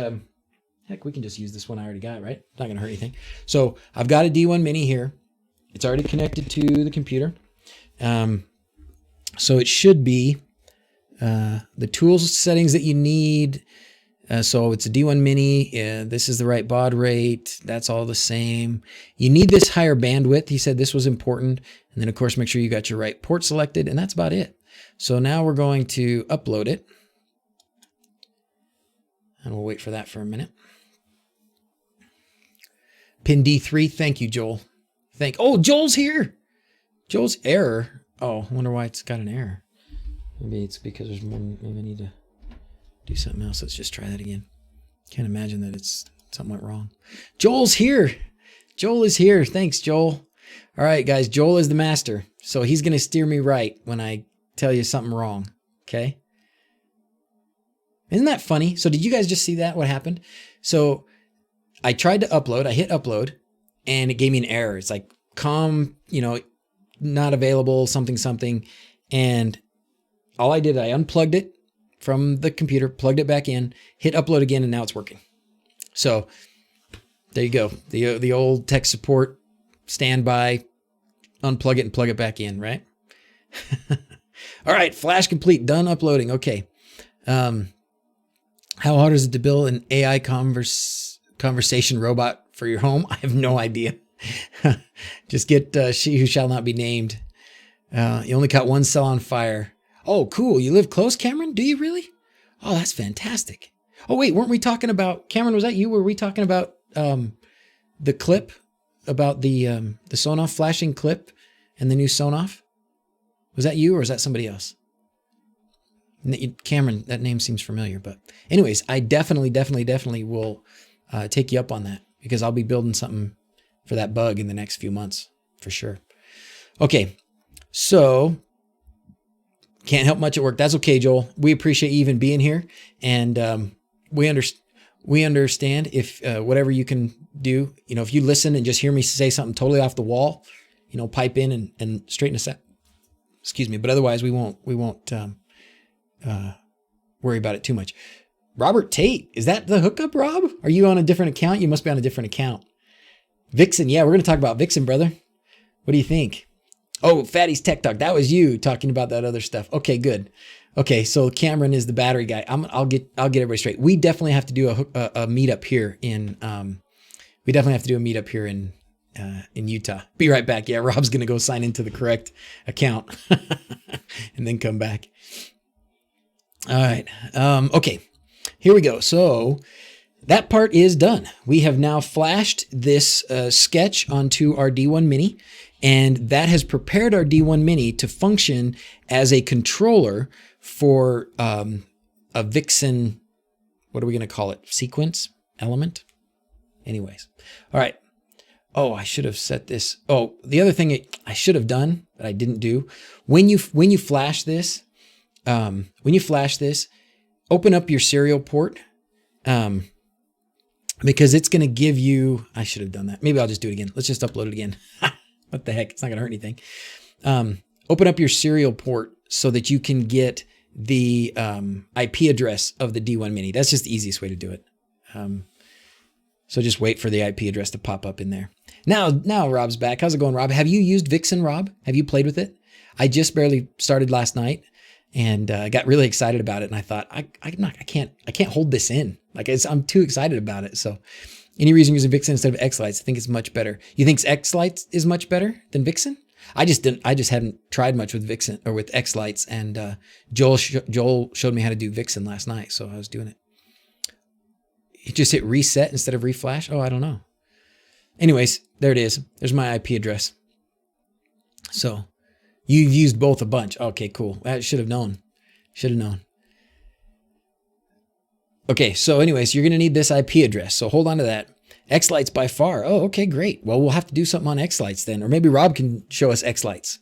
heck, we can just use this one I already got, right? Not going to hurt anything. So I've got a D1 mini here. It's already connected to the computer. So it should be the tools settings that you need. So it's a D1 mini. This is the right baud rate. That's all the same. You need this higher bandwidth. He said this was important. And then, of course, make sure you got your right port selected. And that's about it. So now we're going to upload it. And we'll wait for that for a minute. Pin D3. Thank you, Joel. Oh, Joel's here. Joel's error. Oh, I wonder why it's got an error. Maybe it's because there's more. Maybe I need to do something else. Let's just try that again. Can't imagine that something went wrong. Joel's here. Joel is here. Thanks, Joel. All right, guys. Joel is the master. So he's going to steer me right when I tell you something wrong. Okay? Isn't that funny? So did you guys just see that? What happened? So I tried to upload. I hit upload, and it gave me an error. It's like, not available, something. And all I did, I unplugged it from the computer, plugged it back in, hit upload again, and now it's working. So there you go. The old tech support standby, unplug it and plug it back in, right? All right, flash complete, done uploading. Okay. How hard is it to build an AI conversation robot for your home? I have no idea. Just get she who shall not be named. You only caught one cell on fire. Oh, cool. You live close, Cameron? Do you really? Oh, that's fantastic. Oh, wait, weren't we talking about, Cameron, was that you? Were we talking about the clip, about the Sonoff flashing clip and the new Sonoff? Was that you or is that somebody else? Cameron, that name seems familiar, but anyways, I definitely will take you up on that because I'll be building something for that bug in the next few months for sure. Okay, so can't help much at work. That's okay, Joel. We appreciate you even being here, and we understand if whatever you can do. You know, if you listen and just hear me say something totally off the wall, you know, pipe in and straighten us out. Excuse me, but otherwise we won't worry about it too much. Robert Tate, is that the hookup, Rob? Are you on a different account? You must be on a different account. Vixen, yeah, we're going to talk about Vixen, brother. What do you think? Oh, Fatty's Tech Talk. That was you talking about that other stuff. Okay, good. Okay, so Cameron is the battery guy. I'll get everybody straight. We definitely have to do a meetup here in. We definitely have to do a meetup here in Utah. Be right back. Yeah, Rob's going to go sign into the correct account and then come back. All right. Okay, here we go. So that part is done. We have now flashed this sketch onto our D1 Mini, and that has prepared our D1 Mini to function as a controller for a Vixen, what are we going to call it? Sequence? Element? Anyways. All right. Oh, I should have set this. Oh, the other thing I should have done that I didn't do, when you flash this, open up your serial port, because it's going to give you, I should have done that. Maybe I'll just do it again. Let's just upload it again. What the heck? It's not going to hurt anything. Open up your serial port so that you can get the IP address of the D1 Mini. That's just the easiest way to do it. So just wait for the IP address to pop up in there. Now Rob's back. How's it going, Rob? Have you used Vixen, Rob? Have you played with it? I just barely started last night and got really excited about it. And I thought, I can't hold this in. Like I'm too excited about it. So any reason using Vixen instead of X-Lights, I think it's much better. You think X-Lights is much better than Vixen? I just hadn't tried much with Vixen or with X-Lights, and Joel showed me how to do Vixen last night, so I was doing it. You just hit reset instead of reflash? Oh, I don't know. Anyways, there it is. There's my IP address. So you've used both a bunch. Okay, cool. I should have known. Okay, so anyways, you're going to need this IP address, so hold on to that. X-Lights by far. Oh, okay, great. Well, we'll have to do something on X-Lights then, or maybe Rob can show us X-Lights.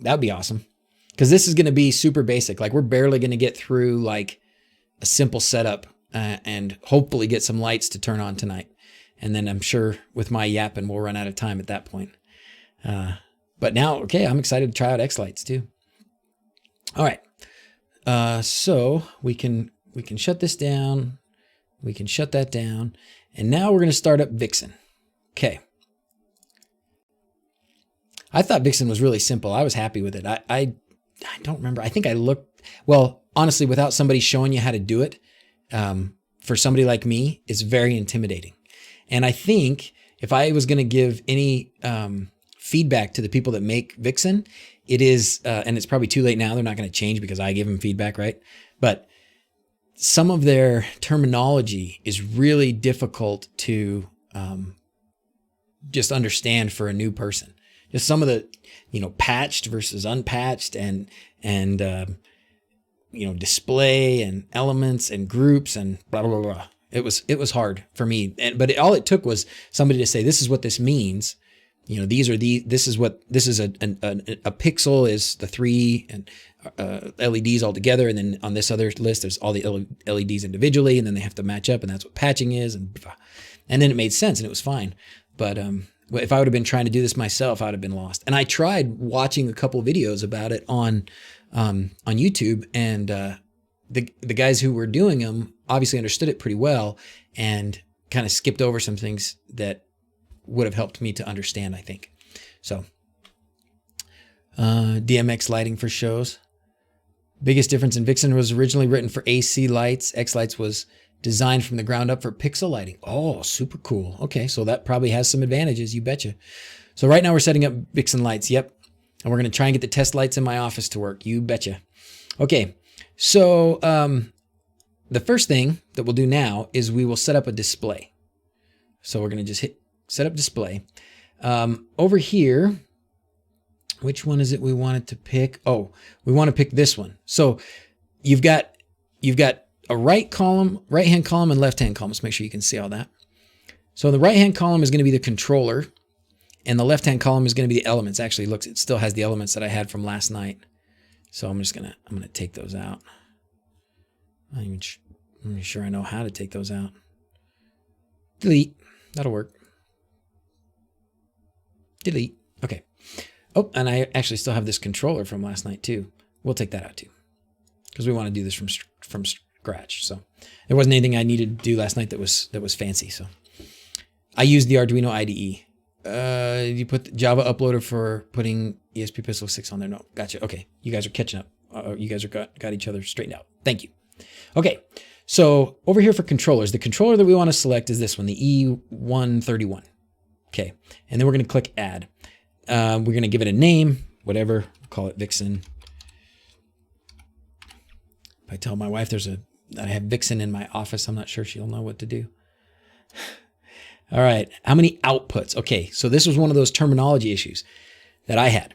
That'd be awesome. Because this is going to be super basic. Like, we're barely going to get through, like, a simple setup and hopefully get some lights to turn on tonight. And then I'm sure with my yapping, we'll run out of time at that point. But now, okay, I'm excited to try out X-Lights too. All right. So we can shut this down. We can shut that down. And now we're going to start up Vixen. Okay. I thought Vixen was really simple. I was happy with it. I don't remember. I think I looked, well, honestly, without somebody showing you how to do it, for somebody like me, it's very intimidating. And I think if I was going to give any feedback to the people that make Vixen, it is, and it's probably too late now. They're not going to change because I give them feedback, right? But some of their terminology is really difficult to just understand for a new person. Just some of the, patched versus unpatched and display and elements and groups and blah, blah, blah. It was hard for me. But all it took was somebody to say, this is what this means. This is a pixel is the 3 and LEDs all together. And then on this other list, there's all the LEDs individually, and then they have to match up, and that's what patching is. And then it made sense and it was fine. But if I would have been trying to do this myself, I would have been lost. And I tried watching a couple of videos about it on YouTube, and the guys who were doing them obviously understood it pretty well and kind of skipped over some things that would have helped me to understand, I think. So DMX lighting for shows. Biggest difference in Vixen was originally written for AC lights. X-Lights was designed from the ground up for pixel lighting. Oh, super cool. Okay, so that probably has some advantages, you betcha. So right now we're setting up Vixen lights. Yep. And we're going to try and get the test lights in my office to work. You betcha. Okay. So the first thing that we'll do now is we will set up a display. So we're going to just hit set up display. Over here, which one is it we wanted to pick? Oh, we want to pick this one. So you've got a right hand column and left hand column. Let's make sure you can see all that. So the right hand column is going to be the controller, and the left hand column is going to be the elements. Actually, looks, it still has the elements that I had from last night. So I'm gonna take those out. I'm not even sure I know how to take those out. Delete. That'll work. Delete. Okay. Oh, and I actually still have this controller from last night too. We'll take that out too, because we want to do this from scratch. So there wasn't anything I needed to do last night that was fancy. So I used the Arduino IDE. You put the Java uploader for putting ESP Pistol 6 on there. No, gotcha. Okay, you guys are catching up. You guys are got each other straightened out. Thank you. Okay, so over here for controllers, the controller that we want to select is this one, the E131. Okay, and then we're going to click Add. We're going to give it a name, whatever. We'll call it Vixen. If I tell my wife that I have Vixen in my office, I'm not sure she'll know what to do. All right, how many outputs? Okay, so this was one of those terminology issues that I had.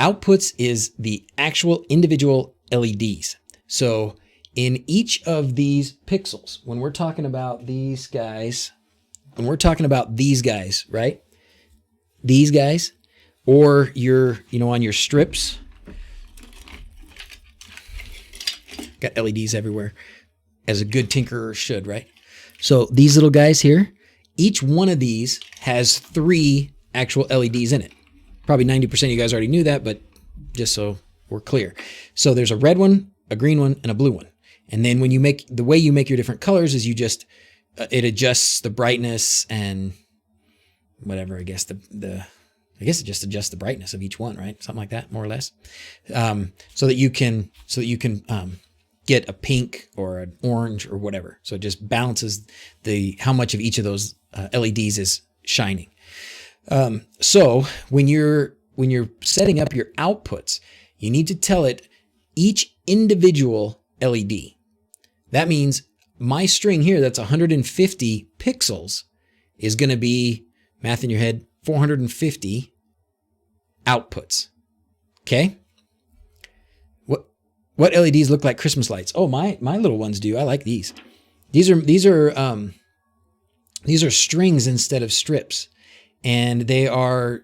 Outputs is the actual individual LEDs. So in each of these pixels, when we're talking about these guys, right? These guys, or your, on your strips, got LEDs everywhere, as a good tinkerer should, right? So these little guys here, each one of these has 3 actual LEDs in it. Probably 90% of you guys already knew that, but just so we're clear. So there's a red one, a green one, and a blue one. And then when the way you make your different colors is you just, it adjusts the brightness and whatever, I guess I guess it just adjusts the brightness of each one, right? Something like that, more or less. So that you can get a pink or an orange or whatever. So it just balances how much of each of those LEDs is shining. So when you're setting up your outputs, you need to tell it each individual LED. That means my string here, that's 150 pixels, is going to be, math in your head, 450 outputs. Okay? What LEDs look like Christmas lights? Oh, my little ones do. I like these. These are strings instead of strips, and they are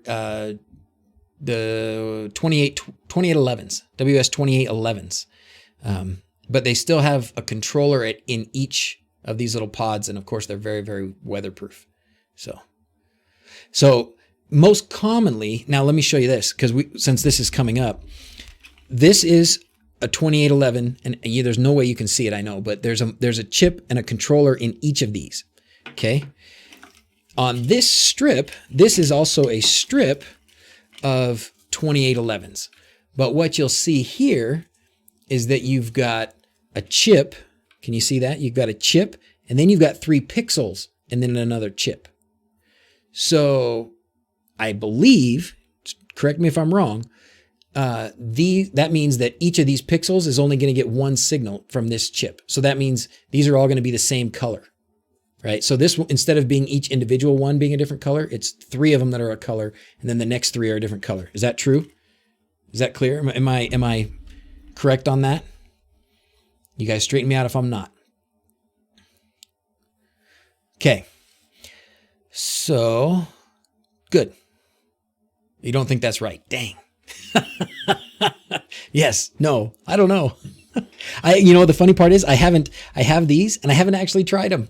the 2811s, WS2811s. But they still have a controller in each of these little pods, and of course they're very, very weatherproof. So most commonly, now let me show you this, because since this is coming up, this is a 2811, and there's no way you can see it, I know, but there's a chip and a controller in each of these. Okay. On this strip, this is also a strip of 2811s. But what you'll see here is that you've got a chip. Can you see that? You've got a chip, and then you've got 3 pixels, and then another chip. So I believe, correct me if I'm wrong, that means that each of these pixels is only going to get 1 signal from this chip. So that means these are all going to be the same color, right? So this, instead of being each individual one being a different color, it's 3 of them that are a color, and then the next 3 are a different color. Is that true? Is that clear? Am I correct on that? You guys straighten me out if I'm not. Okay. So, good. You don't think that's right? Dang. Yes. No. I don't know. The funny part is I have these and I haven't actually tried them.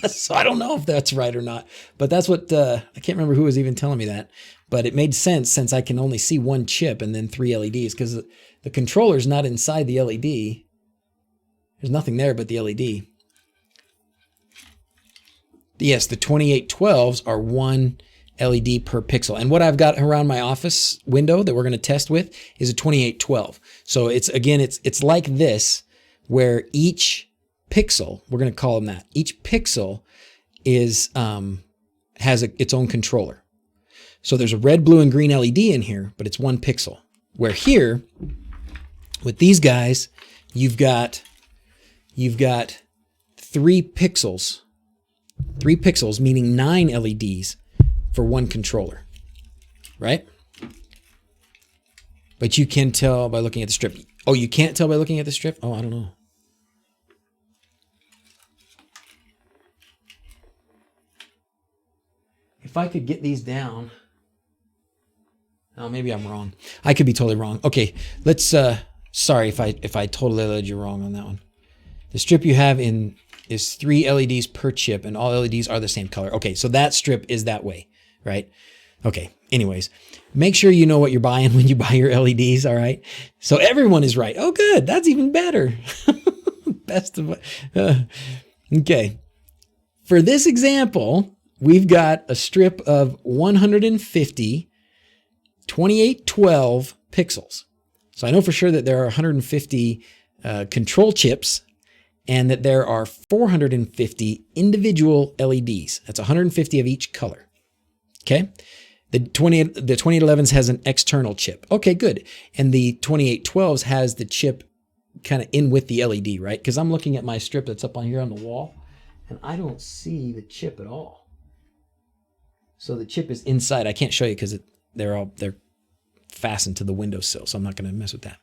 So I don't know if that's right or not. But that's what, I can't remember who was even telling me that. But it made sense since I can only see 1 chip and then 3 LEDs, because the controller's not inside the LED. There's nothing there but the LED. Yes, the 2812s are 1 LED per pixel. And what I've got around my office window that we're going to test with is a 2812. So it's like this, where each pixel, we're going to call them that, each pixel is has its own controller. So there's a red, blue, and green LED in here, but it's 1 pixel. Where here, with these guys, you've got you've got 3 pixels. 3 pixels, meaning 9 LEDs for one controller, right? But you can tell by looking at the strip. Oh, you can't tell by looking at the strip? Oh, I don't know. If I could get these down. Oh, maybe I'm wrong. I could be totally wrong. Okay, let's, sorry if I totally led you wrong on that one. The strip you have in is 3 LEDs per chip, and all LEDs are the same color. Okay, so that strip is that way, right? Okay, anyways, make sure you know what you're buying when you buy your LEDs, all right? So everyone is right. Oh, good, that's even better. Best of okay. For this example, we've got a strip of 150 2812 pixels. So I know for sure that there are 150 control chips and that there are 450 individual LEDs. That's 150 of each color. Okay. The 2811s has an external chip. Okay, good. And the 2812s has the chip kind of in with the LED, right? Because I'm looking at my strip that's up on here on the wall and I don't see the chip at all. So the chip is inside. I can't show you because they're fastened to the windowsill, so I'm not going to mess with that.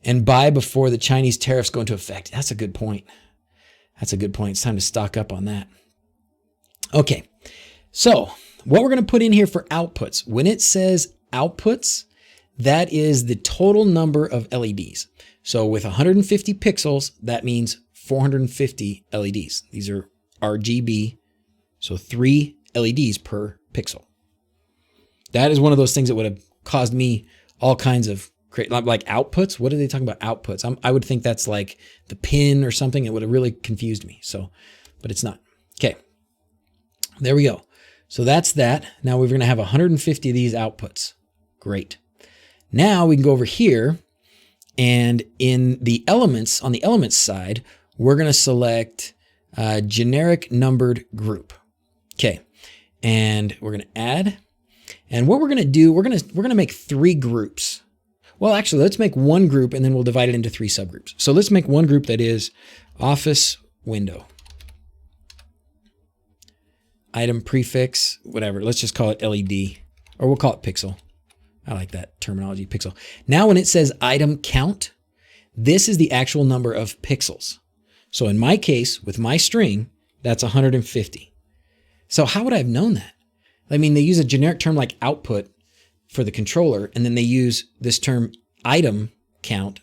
And buy before the Chinese tariffs go into effect. That's a good point. That's a good point. It's time to stock up on that. Okay, so what we're going to put in here for outputs. When it says outputs, that is the total number of LEDs. So with 150 pixels, that means 450 LEDs. These are RGB, so 3 LEDs per pixel. That is one of those things that would have caused me all kinds of like outputs. What are they talking about outputs? I would think that's like the pin or something. It would have really confused me. So, but it's not. Okay, there we go. So that's that. Now we're going to have 150 of these outputs. Great. Now we can go over here and in the elements, on the elements side, we're going to select generic numbered group. Okay. And we're going to add, and what we're going to do, we're going to make 3 groups. Well, actually, let's make one group and then we'll divide it into 3 subgroups. So let's make one group that is office window. Item prefix, whatever. Let's just call it LED, or we'll call it pixel. I like that terminology, pixel. Now, when it says item count, this is the actual number of pixels. So in my case, with my string, that's 150. So how would I have known that? I mean, they use a generic term like output for the controller, and then they use this term item count.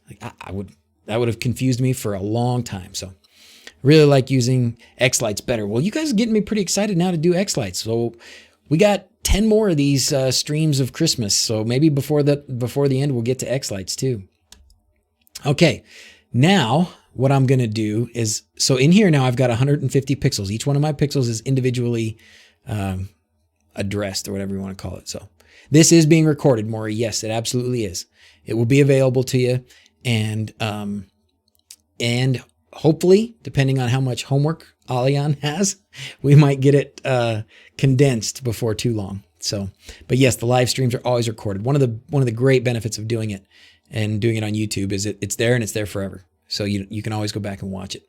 Like that would have confused me for a long time. So really like using X-Lights better. Well, you guys are getting me pretty excited now to do X-Lights. So we got 10 more of these streams of Christmas. So maybe before the end, we'll get to X-Lights too. Okay, now what I'm going to do is, so in here now I've got 150 pixels. Each one of my pixels is individually addressed, or whatever you want to call it. So this is being recorded, Maury. Yes, it absolutely is. It will be available to you. And hopefully, depending on how much homework Alian has, we might get it condensed before too long. So, but yes, the live streams are always recorded. One of the great benefits of doing it and doing it on YouTube is it's there and it's there forever. So you can always go back and watch it.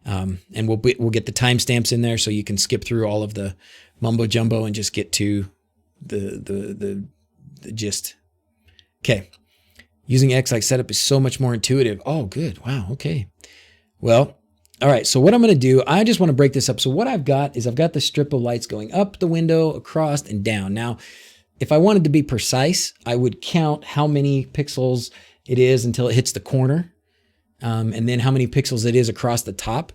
And we'll get the timestamps in there so you can skip through all of the mumbo jumbo and just get to the gist. Okay. Using X-Light setup is so much more intuitive. Oh, good. Wow. Okay. Well, all right. So what I'm going to do, I just want to break this up. So what I've got is I've got the strip of lights going up the window, across, and down. Now, if I wanted to be precise, I would count how many pixels it is until it hits the corner. And then how many pixels it is across the top.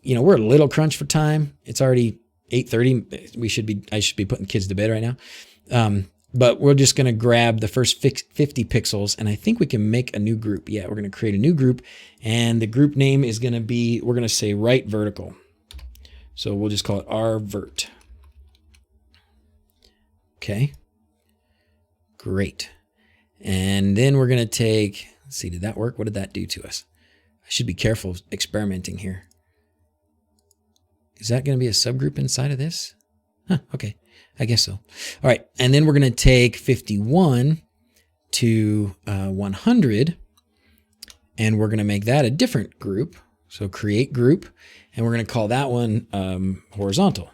You know, we're a little crunch for time. It's already 8:30. I should be putting kids to bed right now. But we're just going to grab the first 50 pixels, and I think we can make a new group. Yeah, we're going to create a new group, and the group name is going to be, we're going to say right vertical. So we'll just call it rvert. Okay. Great. And then we're going to take, let's see, did that work? What did that do to us? I should be careful experimenting here. Is that going to be a subgroup inside of this? Huh, okay. I guess so. All right. And then we're going to take 51 to 100. and we're going to make that a different group. So create group, and we're going to call that one horizontal.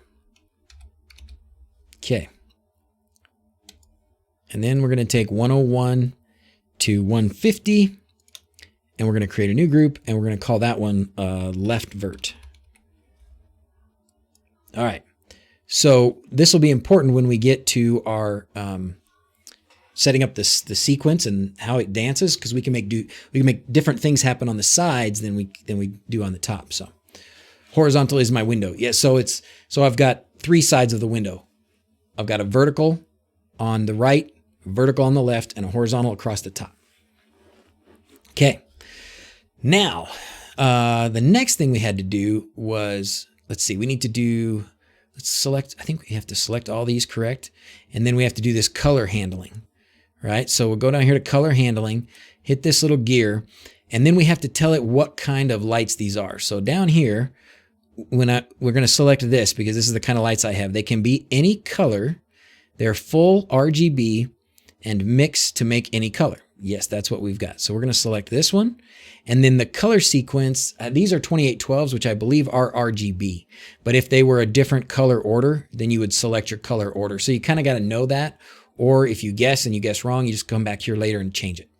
Okay. And then we're going to take 101 to 150, and we're going to create a new group, and we're going to call that one left vert. All right. So this will be important when we get to our setting up the sequence and how it dances, because we can make different things happen on the sides than we do on the top. So horizontal is my window. Yeah. So I've got three sides of the window. I've got a vertical on the right, a vertical on the left, and a horizontal across the top. Okay. Now, the next thing we had to do was, let's see, let's select, I think we have to select all these, correct? And then we have to do this color handling, right? So we'll go down here to color handling, hit this little gear, and then we have to tell it what kind of lights these are. So down here, we're going to select this because this is the kind of lights I have. They can be any color. They're full RGB and mix to make any color. Yes, that's what we've got. So we're going to select this one. And then the color sequence, these are 2812s, which I believe are RGB. But if they were a different color order, then you would select your color order. So you kind of got to know that. Or if you guess and you guess wrong, you just come back here later and change it.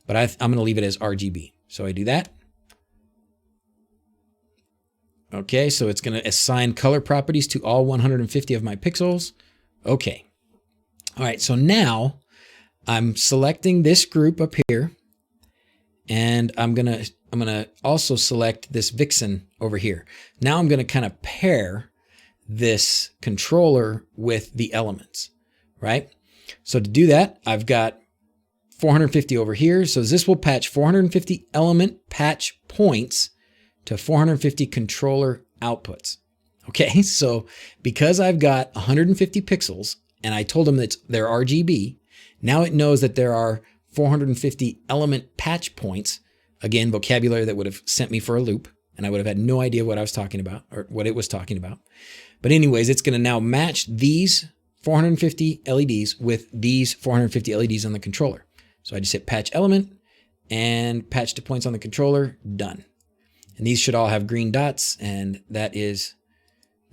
But I'm going to leave it as RGB. So I do that. Okay, so it's going to assign color properties to all 150 of my pixels. Okay. All right, so now I'm selecting this group up here, and I'm gonna also select this Vixen over here. Now I'm gonna kind of pair this controller with the elements, right? So to do that, I've got 450 over here. So this will patch 450 element patch points to 450 controller outputs. Okay, so because I've got 150 pixels and I told them that they're RGB, now it knows that there are 450 element patch points. Again, vocabulary that would have sent me for a loop, and I would have had no idea what I was talking about or what it was talking about. But anyways, it's going to now match these 450 LEDs with these 450 LEDs on the controller. So I just hit patch element and patch to points on the controller, done. And these should all have green dots, and that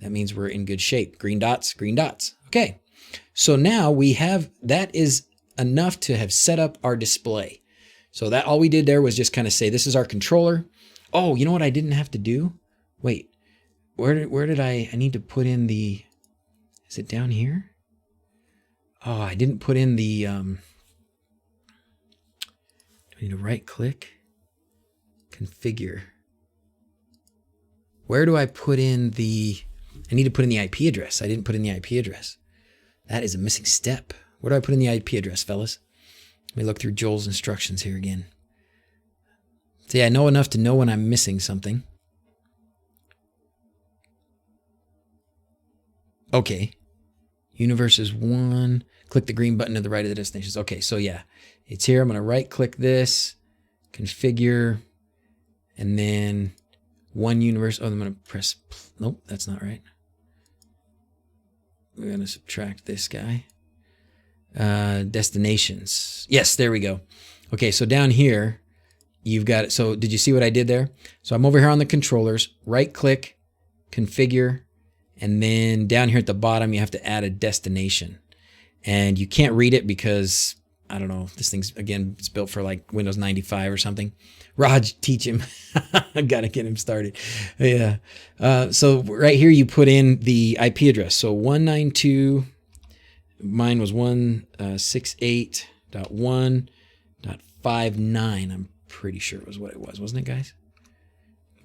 means we're in good shape. Green dots, green dots. Okay. So now we have, that is enough to have set up our display. So that all we did there was just kind of say, this is our controller. Oh, you know what I didn't have to do? Wait, where did I need to put in the, is it down here? Oh, I didn't put in the, do I need to right click? Configure. Where do I put in the, I need to put in the IP address. I didn't put in the IP address. That is a missing step. Where do I put in the IP address, fellas? Let me look through Joel's instructions here again. See, I know enough to know when I'm missing something. Okay. Universe is 1. Click the green button to the right of the destinations. Okay, so yeah, it's here. I'm going to right click this, configure, and then one universe. Oh, I'm going to press, nope, that's not right. We're going to subtract this guy. Destinations. Yes, there we go. Okay, so down here, you've got it. So did you see what I did there? So I'm over here on the controllers, right click, configure, and then down here at the bottom, you have to add a destination. And you can't read it because, I don't know, this thing's, again, it's built for like Windows 95 or something. Raj, teach him. I got to get him started. Yeah. So right here, you put in the IP address. So 192, mine was 168.1.59. I'm pretty sure it was what it was, wasn't it, guys?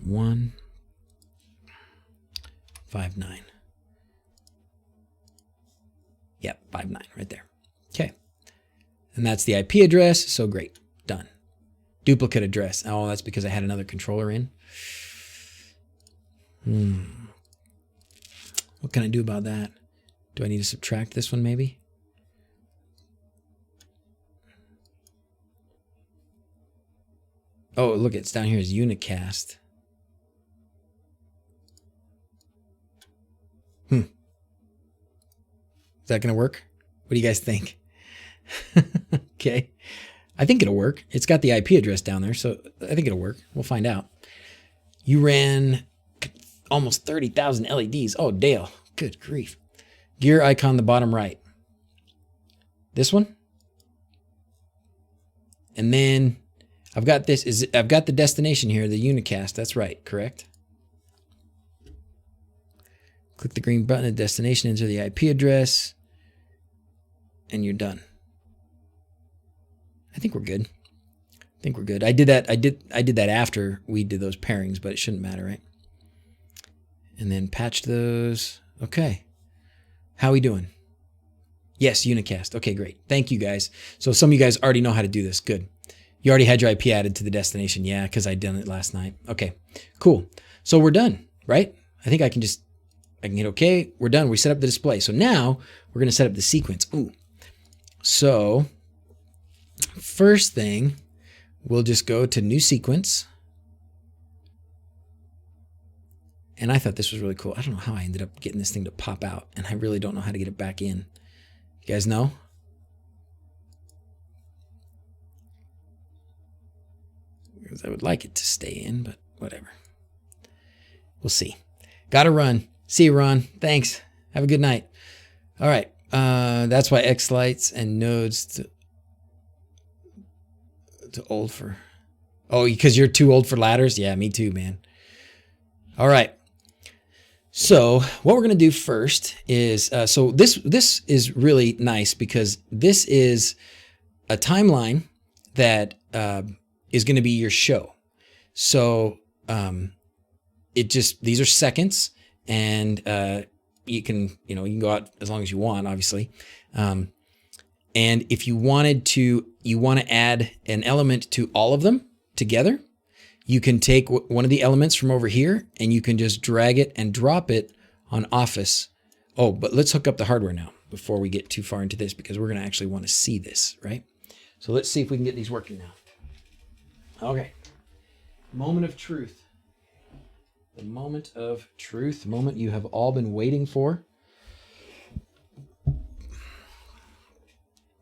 159. Yep, 59 right there. Okay. And that's the IP address. So great. Done. Duplicate address. Oh, that's because I had another controller in. What can I do about that? Do I need to subtract this one maybe? Oh, look, it's down here as unicast. Is that going to work? What do you guys think? Okay. I think it'll work. It's got the IP address down there, so I think it'll work. We'll find out. You ran almost 30,000 LEDs. Oh, Dale, good grief. Gear icon, the bottom right. This one. And then I've got I've got the destination here, the unicast. That's right, correct? Click the green button at destination, enter the IP address, and you're done. I think we're good. I think we're good. I did that after we did those pairings, but it shouldn't matter, right? And then patch those. Okay. How are we doing? Yes, unicast. Okay, great. Thank you guys. So some of you guys already know how to do this. Good. You already had your IP added to the destination. Yeah, because I done it last night. Okay, cool. So we're done, right? I think I can hit okay. We're done. We set up the display. So now we're going to set up the sequence. Ooh. So first thing, we'll just go to new sequence. And I thought this was really cool. I don't know how I ended up getting this thing to pop out, and I really don't know how to get it back in. You guys know? Because I would like it to stay in, but whatever. We'll see. Gotta run. See you, Ron. Thanks. Have a good night. All right. That's why X lights and nodes to old for. Oh, because you're too old for ladders? Yeah, me too, man. All right. So what we're going to do first is, so this is really nice because this is a timeline that is going to be your show. So these are seconds, and you can go out as long as you want, obviously. And if you want to add an element to all of them together, you can take one of the elements from over here and you can just drag it and drop it on Office. Oh, but let's hook up the hardware now before we get too far into this, because we're going to actually want to see this, right? So let's see if we can get these working now. Okay. Moment of truth. The moment of truth, the moment you have all been waiting for.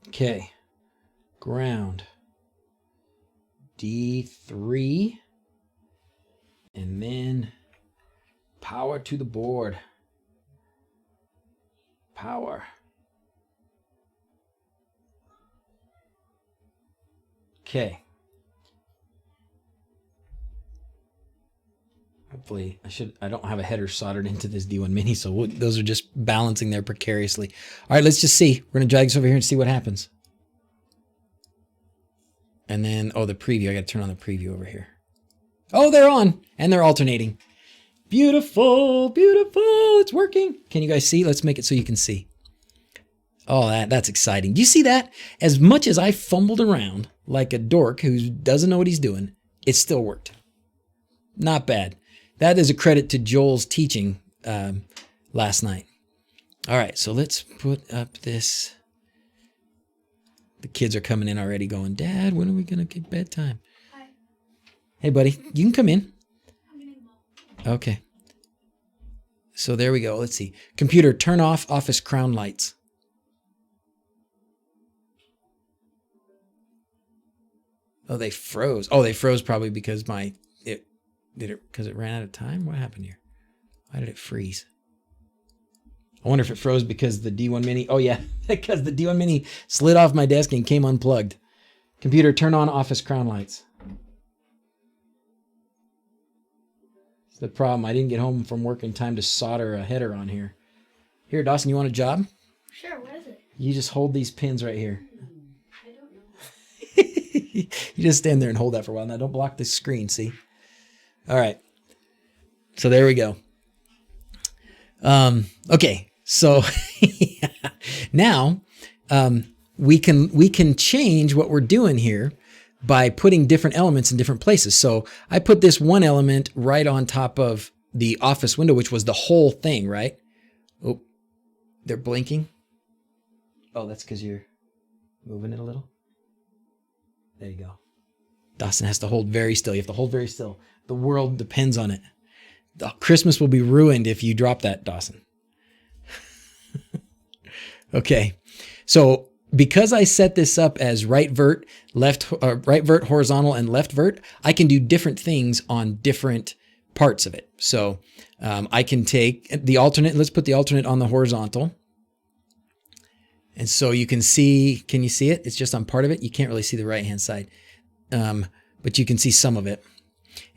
Okay. Ground. D3. And then power to the board. Power. Okay. Hopefully, I don't have a header soldered into this D1 Mini, so those are just balancing there precariously. All right, let's just see. We're going to drag this over here and see what happens. And then, oh, the preview. I got to turn on the preview over here. Oh, they're on, and they're alternating. Beautiful, beautiful. It's working. Can you guys see? Let's make it so you can see. Oh, that's exciting. Do you see that? As much as I fumbled around like a dork who doesn't know what he's doing, it still worked. Not bad. That is a credit to Joel's teaching last night. All right, so let's put up this. The kids are coming in already going, Dad, when are we going to get bedtime? Hi. Hey, buddy, you can come in. I'm getting involved. Okay. So there we go. Let's see. Computer, turn off Office crown lights. Oh, they froze. Oh, they froze probably because because it ran out of time? What happened here? Why did it freeze? I wonder if it froze because the D1 Mini, oh yeah, because the D1 Mini slid off my desk and came unplugged. Computer, turn on Office crown lights. It's the problem. I didn't get home from work in time to solder a header on here. Here, Dawson, you want a job? Sure, what is it? You just hold these pins right here. I don't know. You just stand there and hold that for a while. Now don't block the screen, see? All right. So there we go. Okay. So now we can change what we're doing here by putting different elements in different places. So I put this one element right on top of the Office window, which was the whole thing, right? Oh, they're blinking. Oh, that's because you're moving it a little. There you go. Dawson has to hold very still. You have to hold very still. The world depends on it. Christmas will be ruined if you drop that, Dawson. Okay. So because I set this up as right vert, horizontal, and left vert, I can do different things on different parts of it. So I can take the alternate. Let's put the alternate on the horizontal. And so you can see, can you see it? It's just on part of it. You can't really see the right-hand side, but you can see some of it.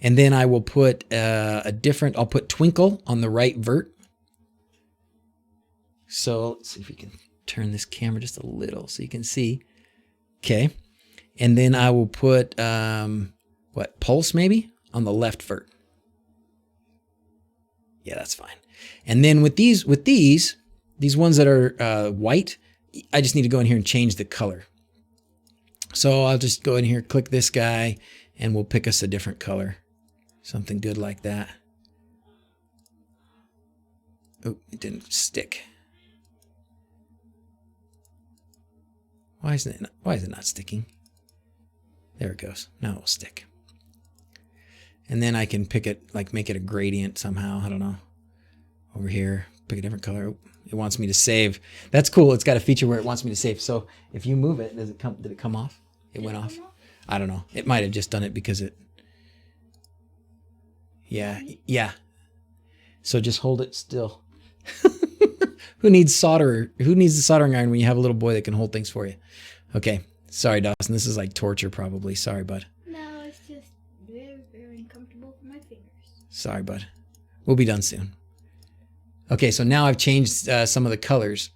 And then I will put I'll put twinkle on the right vert. So let's see if we can turn this camera just a little so you can see. Okay. And then I will put, pulse maybe on the left vert. Yeah, that's fine. And then with these ones that are white, I just need to go in here and change the color. So I'll just go in here, click this guy, and we'll pick us a different color. Something good like that. Oh, it didn't stick. Why is it not sticking? There it goes. Now it will stick. And then I can pick it, like make it a gradient somehow. I don't know. Over here, pick a different color. It wants me to save. That's cool. It's got a feature where it wants me to save. So if you move it, did it come off? It went off. I don't know. It might have just done it because it. Yeah. So just hold it still. Who needs solder? Who needs the soldering iron when you have a little boy that can hold things for you? Okay. Sorry, Dawson. This is like torture probably. Sorry, bud. No, it's just very, very uncomfortable for my fingers. Sorry, bud. We'll be done soon. Okay, so now I've changed some of the colors.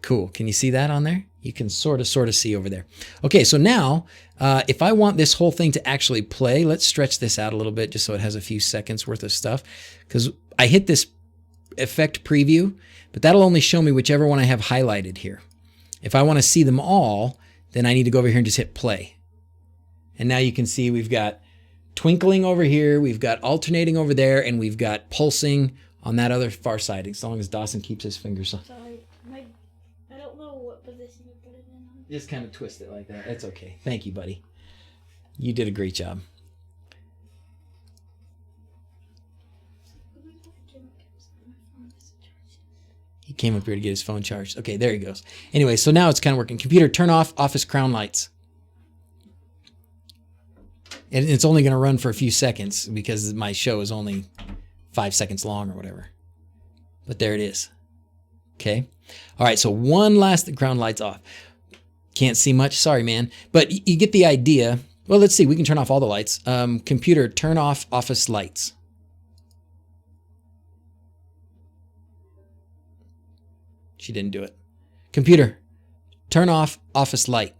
Cool. Can you see that on there? You can sort of see over there. Okay, so now if I want this whole thing to actually play, let's stretch this out a little bit just so it has a few seconds worth of stuff. Because I hit this effect preview, but that'll only show me whichever one I have highlighted here. If I want to see them all, then I need to go over here and just hit play. And now you can see we've got twinkling over here, we've got alternating over there, and we've got pulsing on that other far side, as long as Dawson keeps his fingers on. Sorry, I don't know what position you put it in. Just kind of twist it like that. It's okay. Thank you, buddy. You did a great job. He came up here to get his phone charged. Okay, there he goes. Anyway, so now it's kind of working. Computer, turn off office crown lights. And it's only going to run for a few seconds because my show is only 5 seconds long or whatever. But there it is. Okay. All right. So one last crown lights off. Can't see much. Sorry, man. But you get the idea. Well, let's see. We can turn off all the lights. Computer, turn off office lights. She didn't do it. Computer, turn off office light.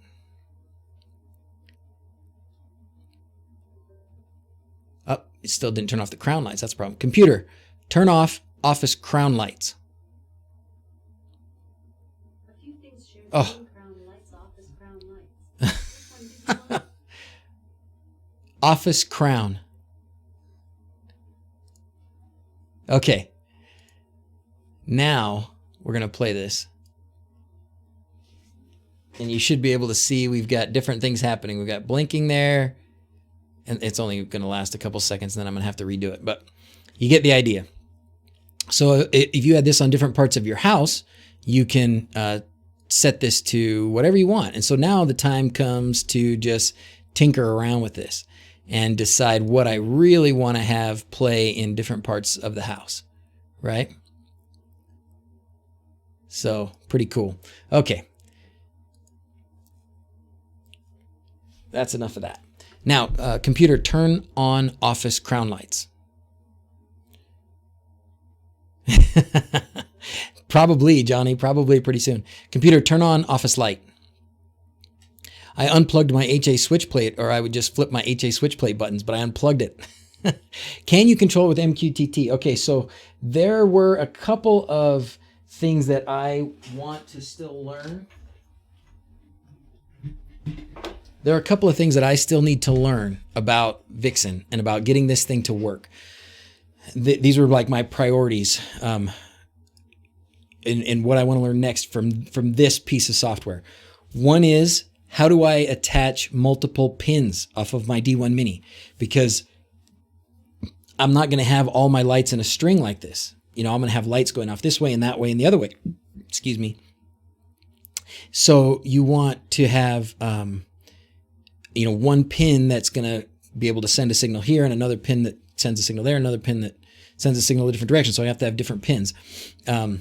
Oh, it still didn't turn off the crown lights. That's the problem. Computer, turn off office crown lights. A few things share Oh. crown lights, office crown lights. Office crown. Okay. Now we're going to play this. And you should be able to see we've got different things happening. We've got blinking there. And it's only going to last a couple seconds, and then I'm going to have to redo it. But you get the idea. So if you had this on different parts of your house, you can set this to whatever you want. And so now the time comes to just tinker around with this and decide what I really want to have play in different parts of the house, right? So pretty cool. Okay. That's enough of that. Now, computer, turn on office crown lights. Probably, Johnny, probably pretty soon. Computer, turn on office light. I unplugged my HA switch plate, or I would just flip my HA switch plate buttons, but I unplugged it. Can you control it with MQTT? Okay, so there were a couple of things that I want to still learn. There are a couple of things that I still need to learn about Vixen and about getting this thing to work. These were like my priorities in what I want to learn next from this piece of software. One is, how do I attach multiple pins off of my D1 Mini? Because I'm not going to have all my lights in a string like this. You know, I'm going to have lights going off this way and that way and the other way. Excuse me. So you want to have, one pin that's going to be able to send a signal here, and another pin that sends a signal there, another pin that sends a signal a different direction. So I have to have different pins. I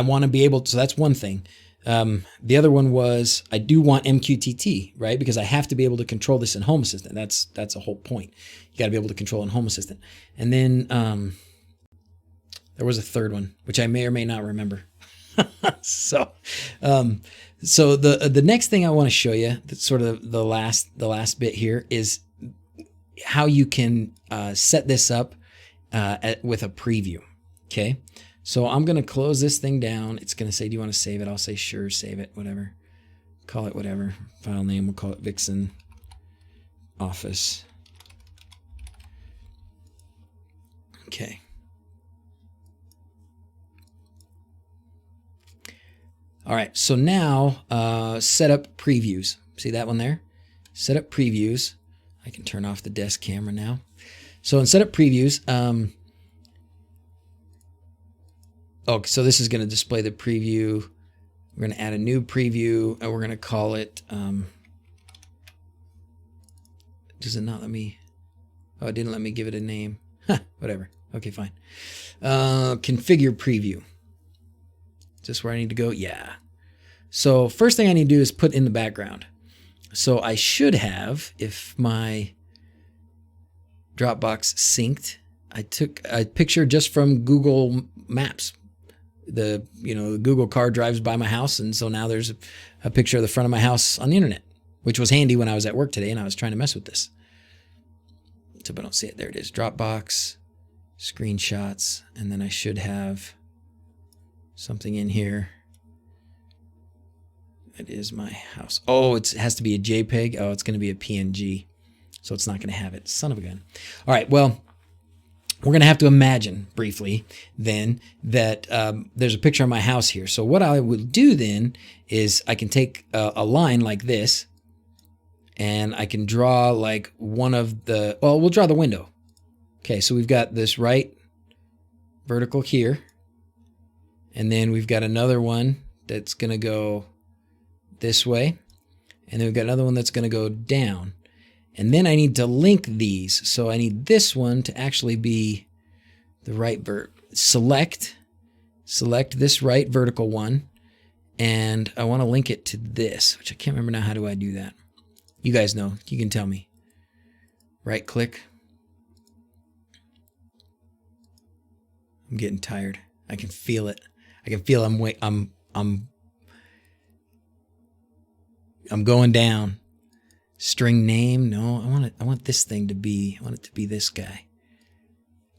want to be able to, so that's one thing. The other one was I do want MQTT, right? Because I have to be able to control this in Home Assistant. That's a whole point. You got to be able to control in Home Assistant. And then there was a third one, which I may or may not remember. So the next thing I want to show you, that's sort of the last bit here, is how you can set this up with a preview. Okay. So I'm going to close this thing down. It's going to say, do you want to save it? I'll say, sure, save it, whatever. Call it whatever. File name, we'll call it Vixen Office. Okay. All right, so now set up previews. See that one there? Set up previews. I can turn off the desk camera now. So in set up previews, so this is going to display the preview. We're going to add a new preview, and we're going to call it, does it not let me, oh, it didn't let me give it a name. Whatever. Okay, fine. Configure preview. Is this where I need to go? Yeah. So first thing I need to do is put in the background. So I should have, if my Dropbox synced, I took a picture just from Google Maps. The Google car drives by my house, and so now there's a picture of the front of my house on the internet, which was handy when I was at work today and I was trying to mess with this. So I don't see it. There it is. Dropbox, screenshots, and then I should have something in here. It is my house. Oh, it has to be a JPEG. Oh, it's going to be a PNG, so it's not going to have it. Son of a gun. All right, well, we're going to have to imagine briefly then that there's a picture of my house here. So what I will do then is I can take a line like this, and I can draw like one of the, well, we'll draw the window. Okay, so we've got this right vertical here, and then we've got another one that's going to go this way, and then we've got another one that's going to go down. And then I need to link these. So I need this one to actually be the right select this right vertical one, and I want to link it to this, which I can't remember now. How do I do that? You guys know. You can tell me. Right click. I'm getting tired. I can feel it. I can feel I'm going down. String name, no, I want this thing to be, I want it to be this guy.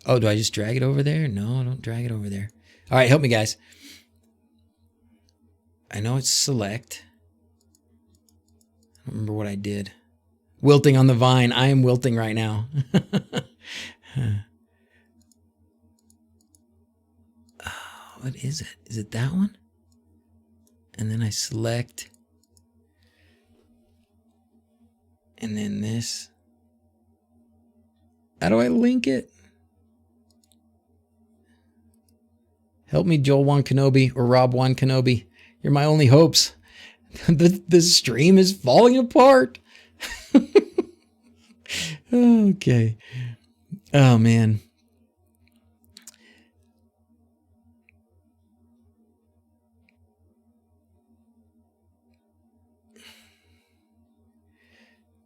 Oh, do I just drag it over there? No, don't drag it over there. All right, help me, guys. I know it's select. I don't remember what I did. Wilting on the vine. I am wilting right now. Oh, what is it? Is it that one? And then I select. And then this. How do I link it? Help me, Joel Wan Kenobi or Rob Wan Kenobi. You're my only hopes. The stream is falling apart. Okay. Oh, man.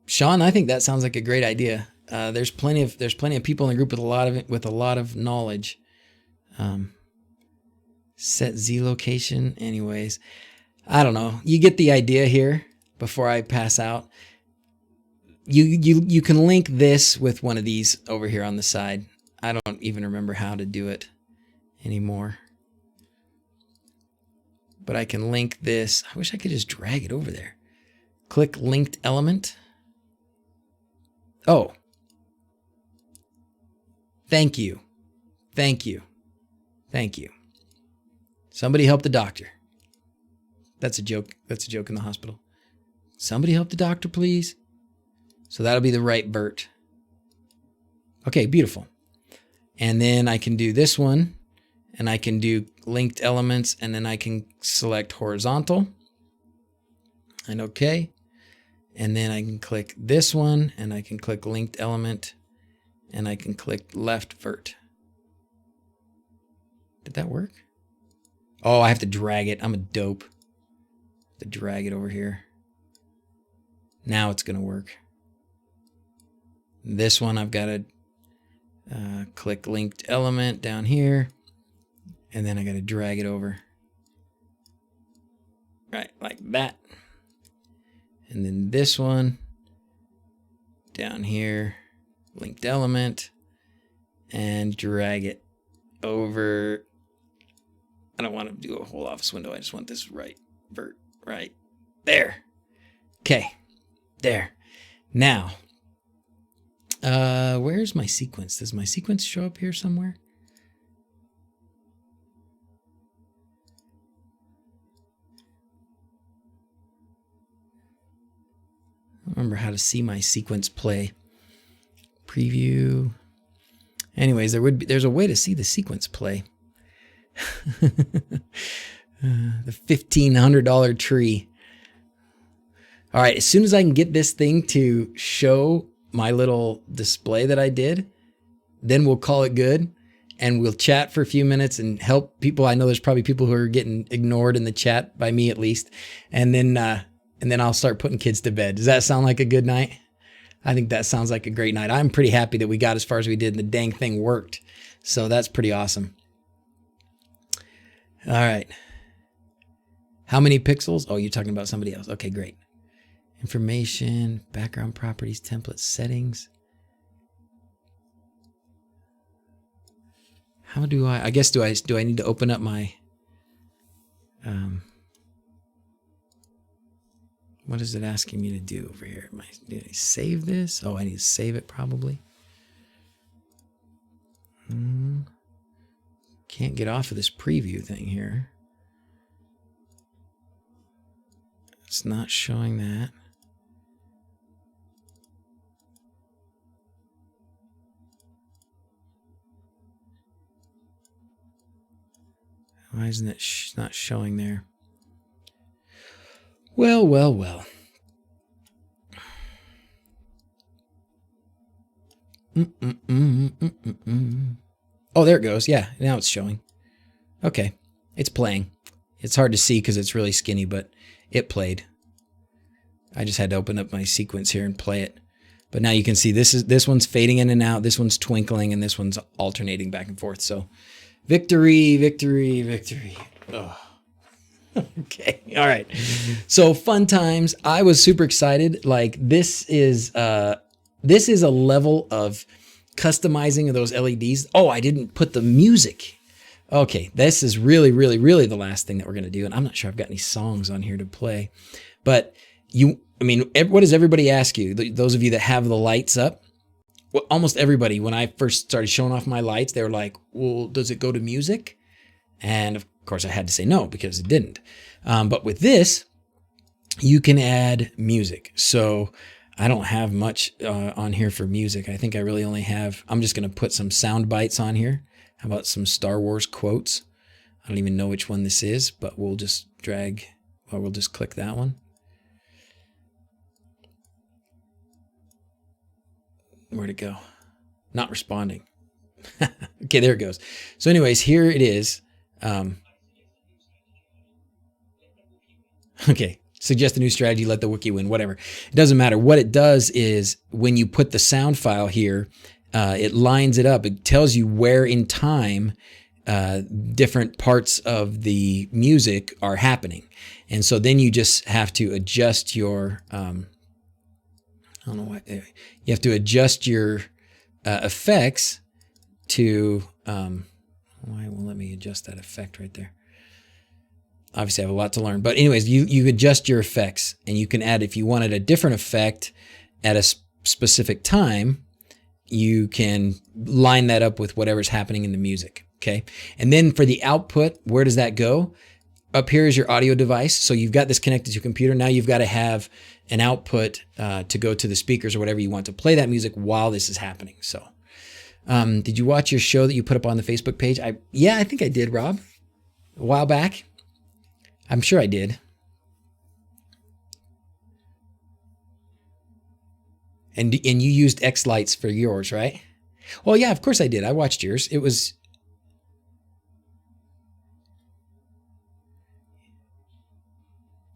Sean, I think that sounds like a great idea. There's plenty of people in the group with a lot of knowledge. Set Z location. Anyways, I don't know. You get the idea here. Before I pass out, you can link this with one of these over here on the side. I don't even remember how to do it anymore. But I can link this. I wish I could just drag it over there. Click linked element. Oh. Thank you. Thank you. Thank you. Somebody help the doctor. That's a joke. That's a joke in the hospital. Somebody help the doctor, please. So that'll be the right vert. Okay, beautiful. And then I can do this one, and I can do linked elements, and then I can select horizontal and okay. And then I can click this one and I can click linked element and I can click left vert. Did that work? Oh, I have to drag it. I'm a dope. I have to drag it over here. Now it's going to work. This one I've got to click linked element down here. And then I got to drag it over. Right, like that. And then this one down here, linked element, and drag it over. I don't want to do a whole office window. I just want this right vert right there. Okay, there. Now, where's my sequence? Does my sequence show up here somewhere? I don't remember how to see my sequence play. Preview. Anyways, there's a way to see the sequence play. The $1,500 tree. All right, as soon as I can get this thing to show my little display that I did, then we'll call it good and we'll chat for a few minutes and help people. I know there's probably people who are getting ignored in the chat, by me at least. And then I'll start putting kids to bed. Does that sound like a good night? I think that sounds like a great night. I'm pretty happy that we got as far as we did and the dang thing worked. So that's pretty awesome. All right. How many pixels? Oh, you're talking about somebody else. Okay, great. Information, background properties, template settings. How do I guess, do I need to open up my, what is it asking me to do over here? Did I save this? Oh, I need to save it probably. Can't get off of this preview thing here. It's not showing that. Why isn't it not showing there? Well, well, well. Oh, there it goes. Yeah, now it's showing. Okay, it's playing. It's hard to see because it's really skinny, but it played. I just had to open up my sequence here and play it. But now you can see this one's fading in and out, this one's twinkling, and this one's alternating back and forth. So victory, victory, victory. Oh. Okay, all right. So fun times. I was super excited. Like this is a level of customizing of those LEDs. Oh, I didn't put the music. Okay, this is really, really, really the last thing that we're gonna do. And I'm not sure I've got any songs on here to play. But what does everybody ask you? Those of you that have the lights up, well, almost everybody, when I first started showing off my lights, they were like, well, does it go to music? And of course I had to say no because it didn't. But with this, you can add music. So I don't have much on here for music. I think I really only have, I'm just going to put some sound bites on here. How about some Star Wars quotes? I don't even know which one this is, but we'll just we'll just click that one. Where'd it go? Not responding. Okay, there it goes. So anyways, here it is. Okay, suggest a new strategy, let the wiki win, whatever. It doesn't matter. What it does is when you put the sound file here, it lines it up. It tells you where in time different parts of the music are happening. And so then you just have to adjust your, I don't know why, you have to adjust your effects to, why won't let me adjust that effect right there? Obviously I have a lot to learn, but anyways, you adjust your effects and you can add, if you wanted a different effect at a specific time, you can line that up with whatever's happening in the music. Okay. And then for the output, where does that go? Up here is your audio device. So you've got this connected to your computer. Now you've got to have an output to go to the speakers or whatever you want to play that music while this is happening. So did you watch your show that you put up on the Facebook page? Yeah, I think I did, Rob. a while back. I'm sure I did. And you used X lights for yours, right? Well, yeah, of course I did. I watched yours. It was.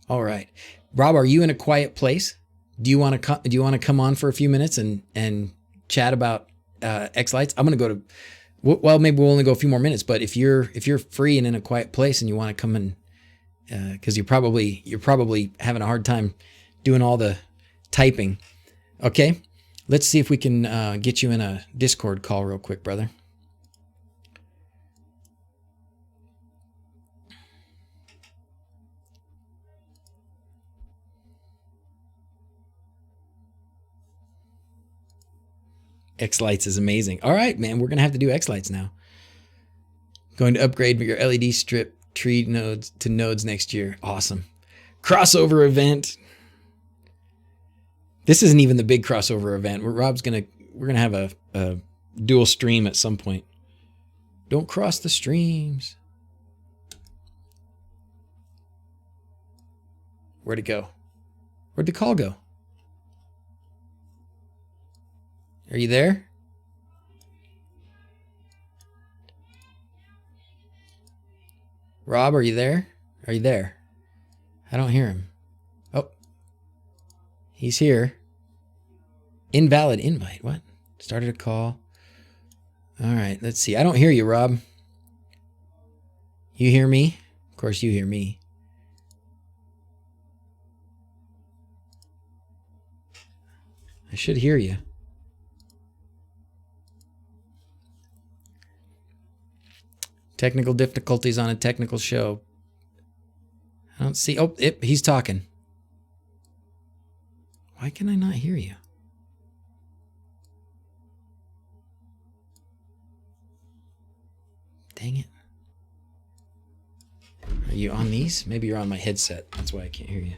All right, Rob, are you in a quiet place? Do you want to come on for a few minutes and chat about X lights? I'm gonna go to. Well, maybe we'll only go a few more minutes, but if you're free and in a quiet place and you want to come in, because you're probably having a hard time doing all the typing. Okay, let's see if we can get you in a Discord call real quick, brother. X lights is amazing. All right, man, we're gonna have to do X lights now. Going to upgrade your LED strip tree nodes to nodes next year. Awesome. Crossover event. This isn't even the big crossover event. We're gonna have a dual stream at some point. Don't cross the streams. Where'd it go? Where'd the call go? Are you there? Rob, are you there? Are you there? I don't hear him. Oh, he's here. Invalid invite. What? Started a call. All right, let's see. I don't hear you, Rob. You hear me? Of course you hear me. I should hear you. Technical difficulties on a technical show. I don't see. Oh, he's talking. Why can I not hear you? Dang it. Are you on these? Maybe you're on my headset. That's why I can't hear you.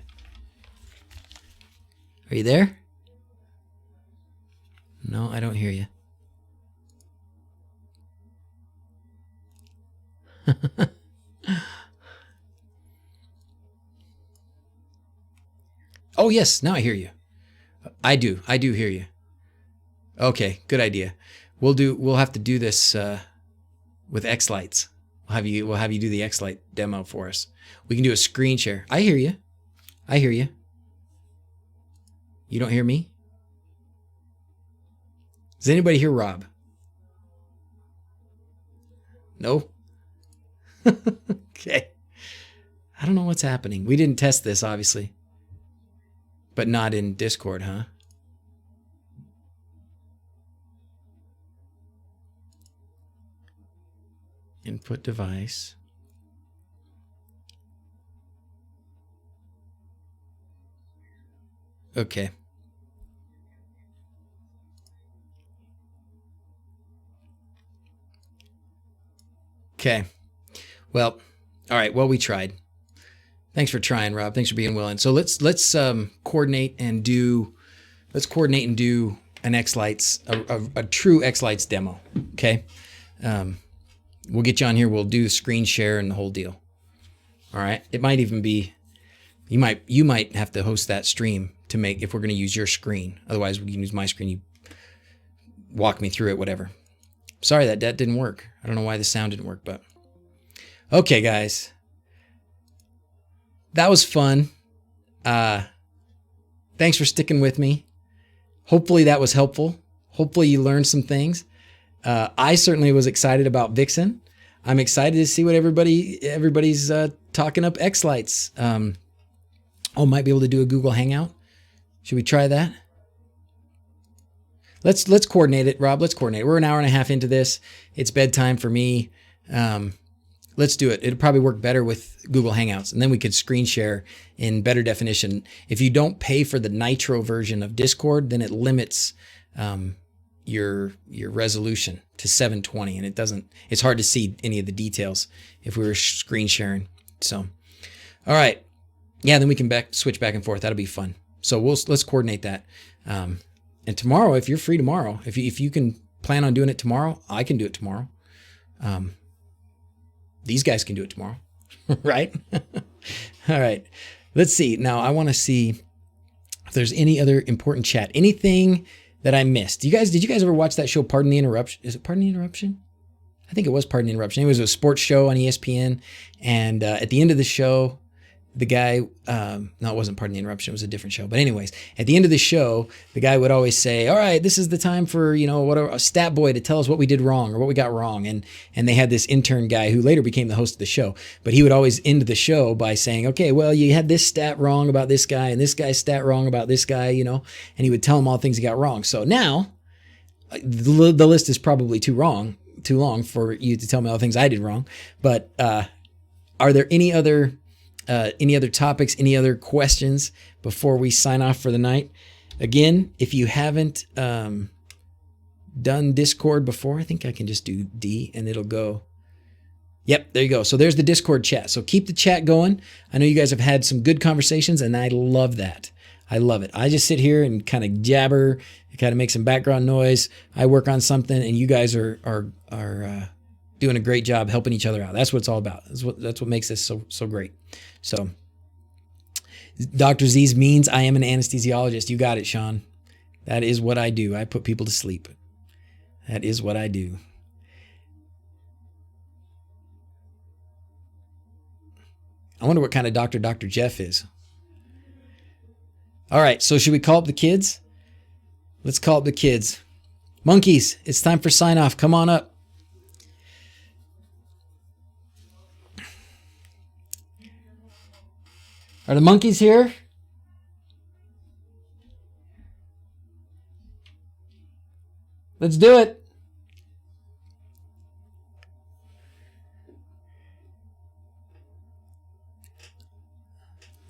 Are you there? No, I don't hear you. Oh yes, now I hear you. I do hear you. Okay, good idea. We'll have to do this with X lights. We'll have you do the X light demo for us. We can do a screen share. I hear you. I hear you. You don't hear me? Does anybody hear Rob? No? Okay. I don't know what's happening. We didn't test this, obviously. But not in Discord, huh? Input device. Okay. Okay. Well, all right. Well, we tried. Thanks for trying, Rob. Thanks for being willing. So let's coordinate and do an X Lights, a true X Lights demo. Okay. We'll get you on here. We'll do screen share and the whole deal. All right. It might even be, you might have to host that stream to make, if we're going to use your screen. Otherwise, we can use my screen. You walk me through it, whatever. Sorry that didn't work. I don't know why the sound didn't work, but okay, guys. That was fun. Thanks for sticking with me. Hopefully that was helpful. Hopefully you learned some things. I certainly was excited about Vixen. I'm excited to see what everybody's talking up X lights. Might be able to do a Google Hangout. Should we try that? Let's coordinate it, Rob. Let's coordinate. We're an hour and a half into this. It's bedtime for me. Let's do it. It'll probably work better with Google Hangouts, and then we could screen share in better definition. If you don't pay for the Nitro version of Discord, then it limits your resolution to 720, and it's hard to see any of the details if we were screen sharing. So, all right. Yeah, then we can switch back and forth. That'll be fun. So let's coordinate that. And tomorrow, if you're free tomorrow, if you can plan on doing it tomorrow, I can do it tomorrow. These guys can do it tomorrow. right? All right. Let's see. Now I want to see if there's any other important chat. Anything that I missed. Did you guys ever watch that show, Pardon the Interruption? Is it Pardon the Interruption? I think it was Pardon the Interruption. It was a sports show on ESPN. And at the end of the show, the guy, no, it wasn't Pardon the Interruption. It was a different show. But anyways, at the end of the show, the guy would always say, all right, this is the time for, a stat boy to tell us what we did wrong or what we got wrong. And they had this intern guy who later became the host of the show. But he would always end the show by saying, okay, well, you had this stat wrong about this guy and this guy's stat wrong about this guy, and he would tell him all the things he got wrong. So now the list is probably too long for you to tell me all the things I did wrong. But are there any other topics, any other questions before we sign off for the night? Again, if you haven't done Discord before, I think I can just do D and it'll go. Yep, there you go. So there's the Discord chat. So keep the chat going. I know you guys have had some good conversations and I love that. I love it. I just sit here and kind of jabber, kind of make some background noise. I work on something and you guys are doing a great job helping each other out. That's what it's all about. That's what makes this so great. So DrZzs means I am an anesthesiologist. You got it, Sean. That is what I do. I put people to sleep. That is what I do. I wonder what kind of doctor Dr. Jeff is. All right, so should we call up the kids? Let's call up the kids. Monkeys, it's time for sign off. Come on up. Are the monkeys here? Let's do it.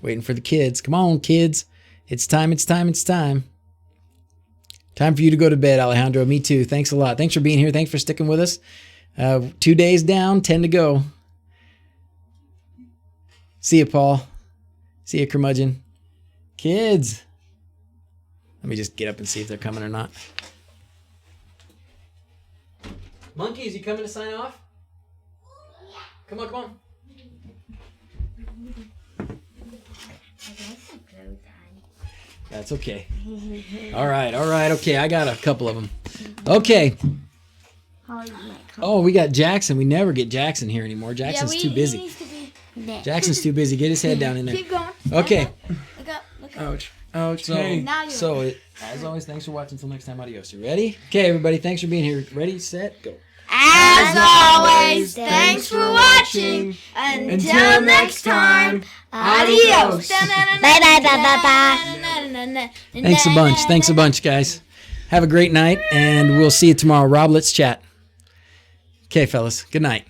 Waiting for the kids. Come on, kids. It's time. Time for you to go to bed, Alejandro. Me too. Thanks a lot. Thanks for being here. Thanks for sticking with us. 2 days down, 10 to go. See you, Paul. See you, curmudgeon. Kids. Let me just get up and see if they're coming or not. Monkeys, you coming to sign off? Come on. That's okay. All right. Okay, I got a couple of them. Okay. Oh, we got Jackson. We never get Jackson here anymore. Jackson's too busy. Jackson's too busy. Get his head down in there. Keep going. Okay. Look up. Ouch. Now So, as always, thanks for watching. Until next time, adios. You ready? Okay, everybody. Thanks for being here. Ready, set, go. As always, thanks for watching. Until next time, adios. Bye. Thanks a bunch, guys. Have a great night, and we'll see you tomorrow. Rob, let's chat. Okay, fellas. Good night.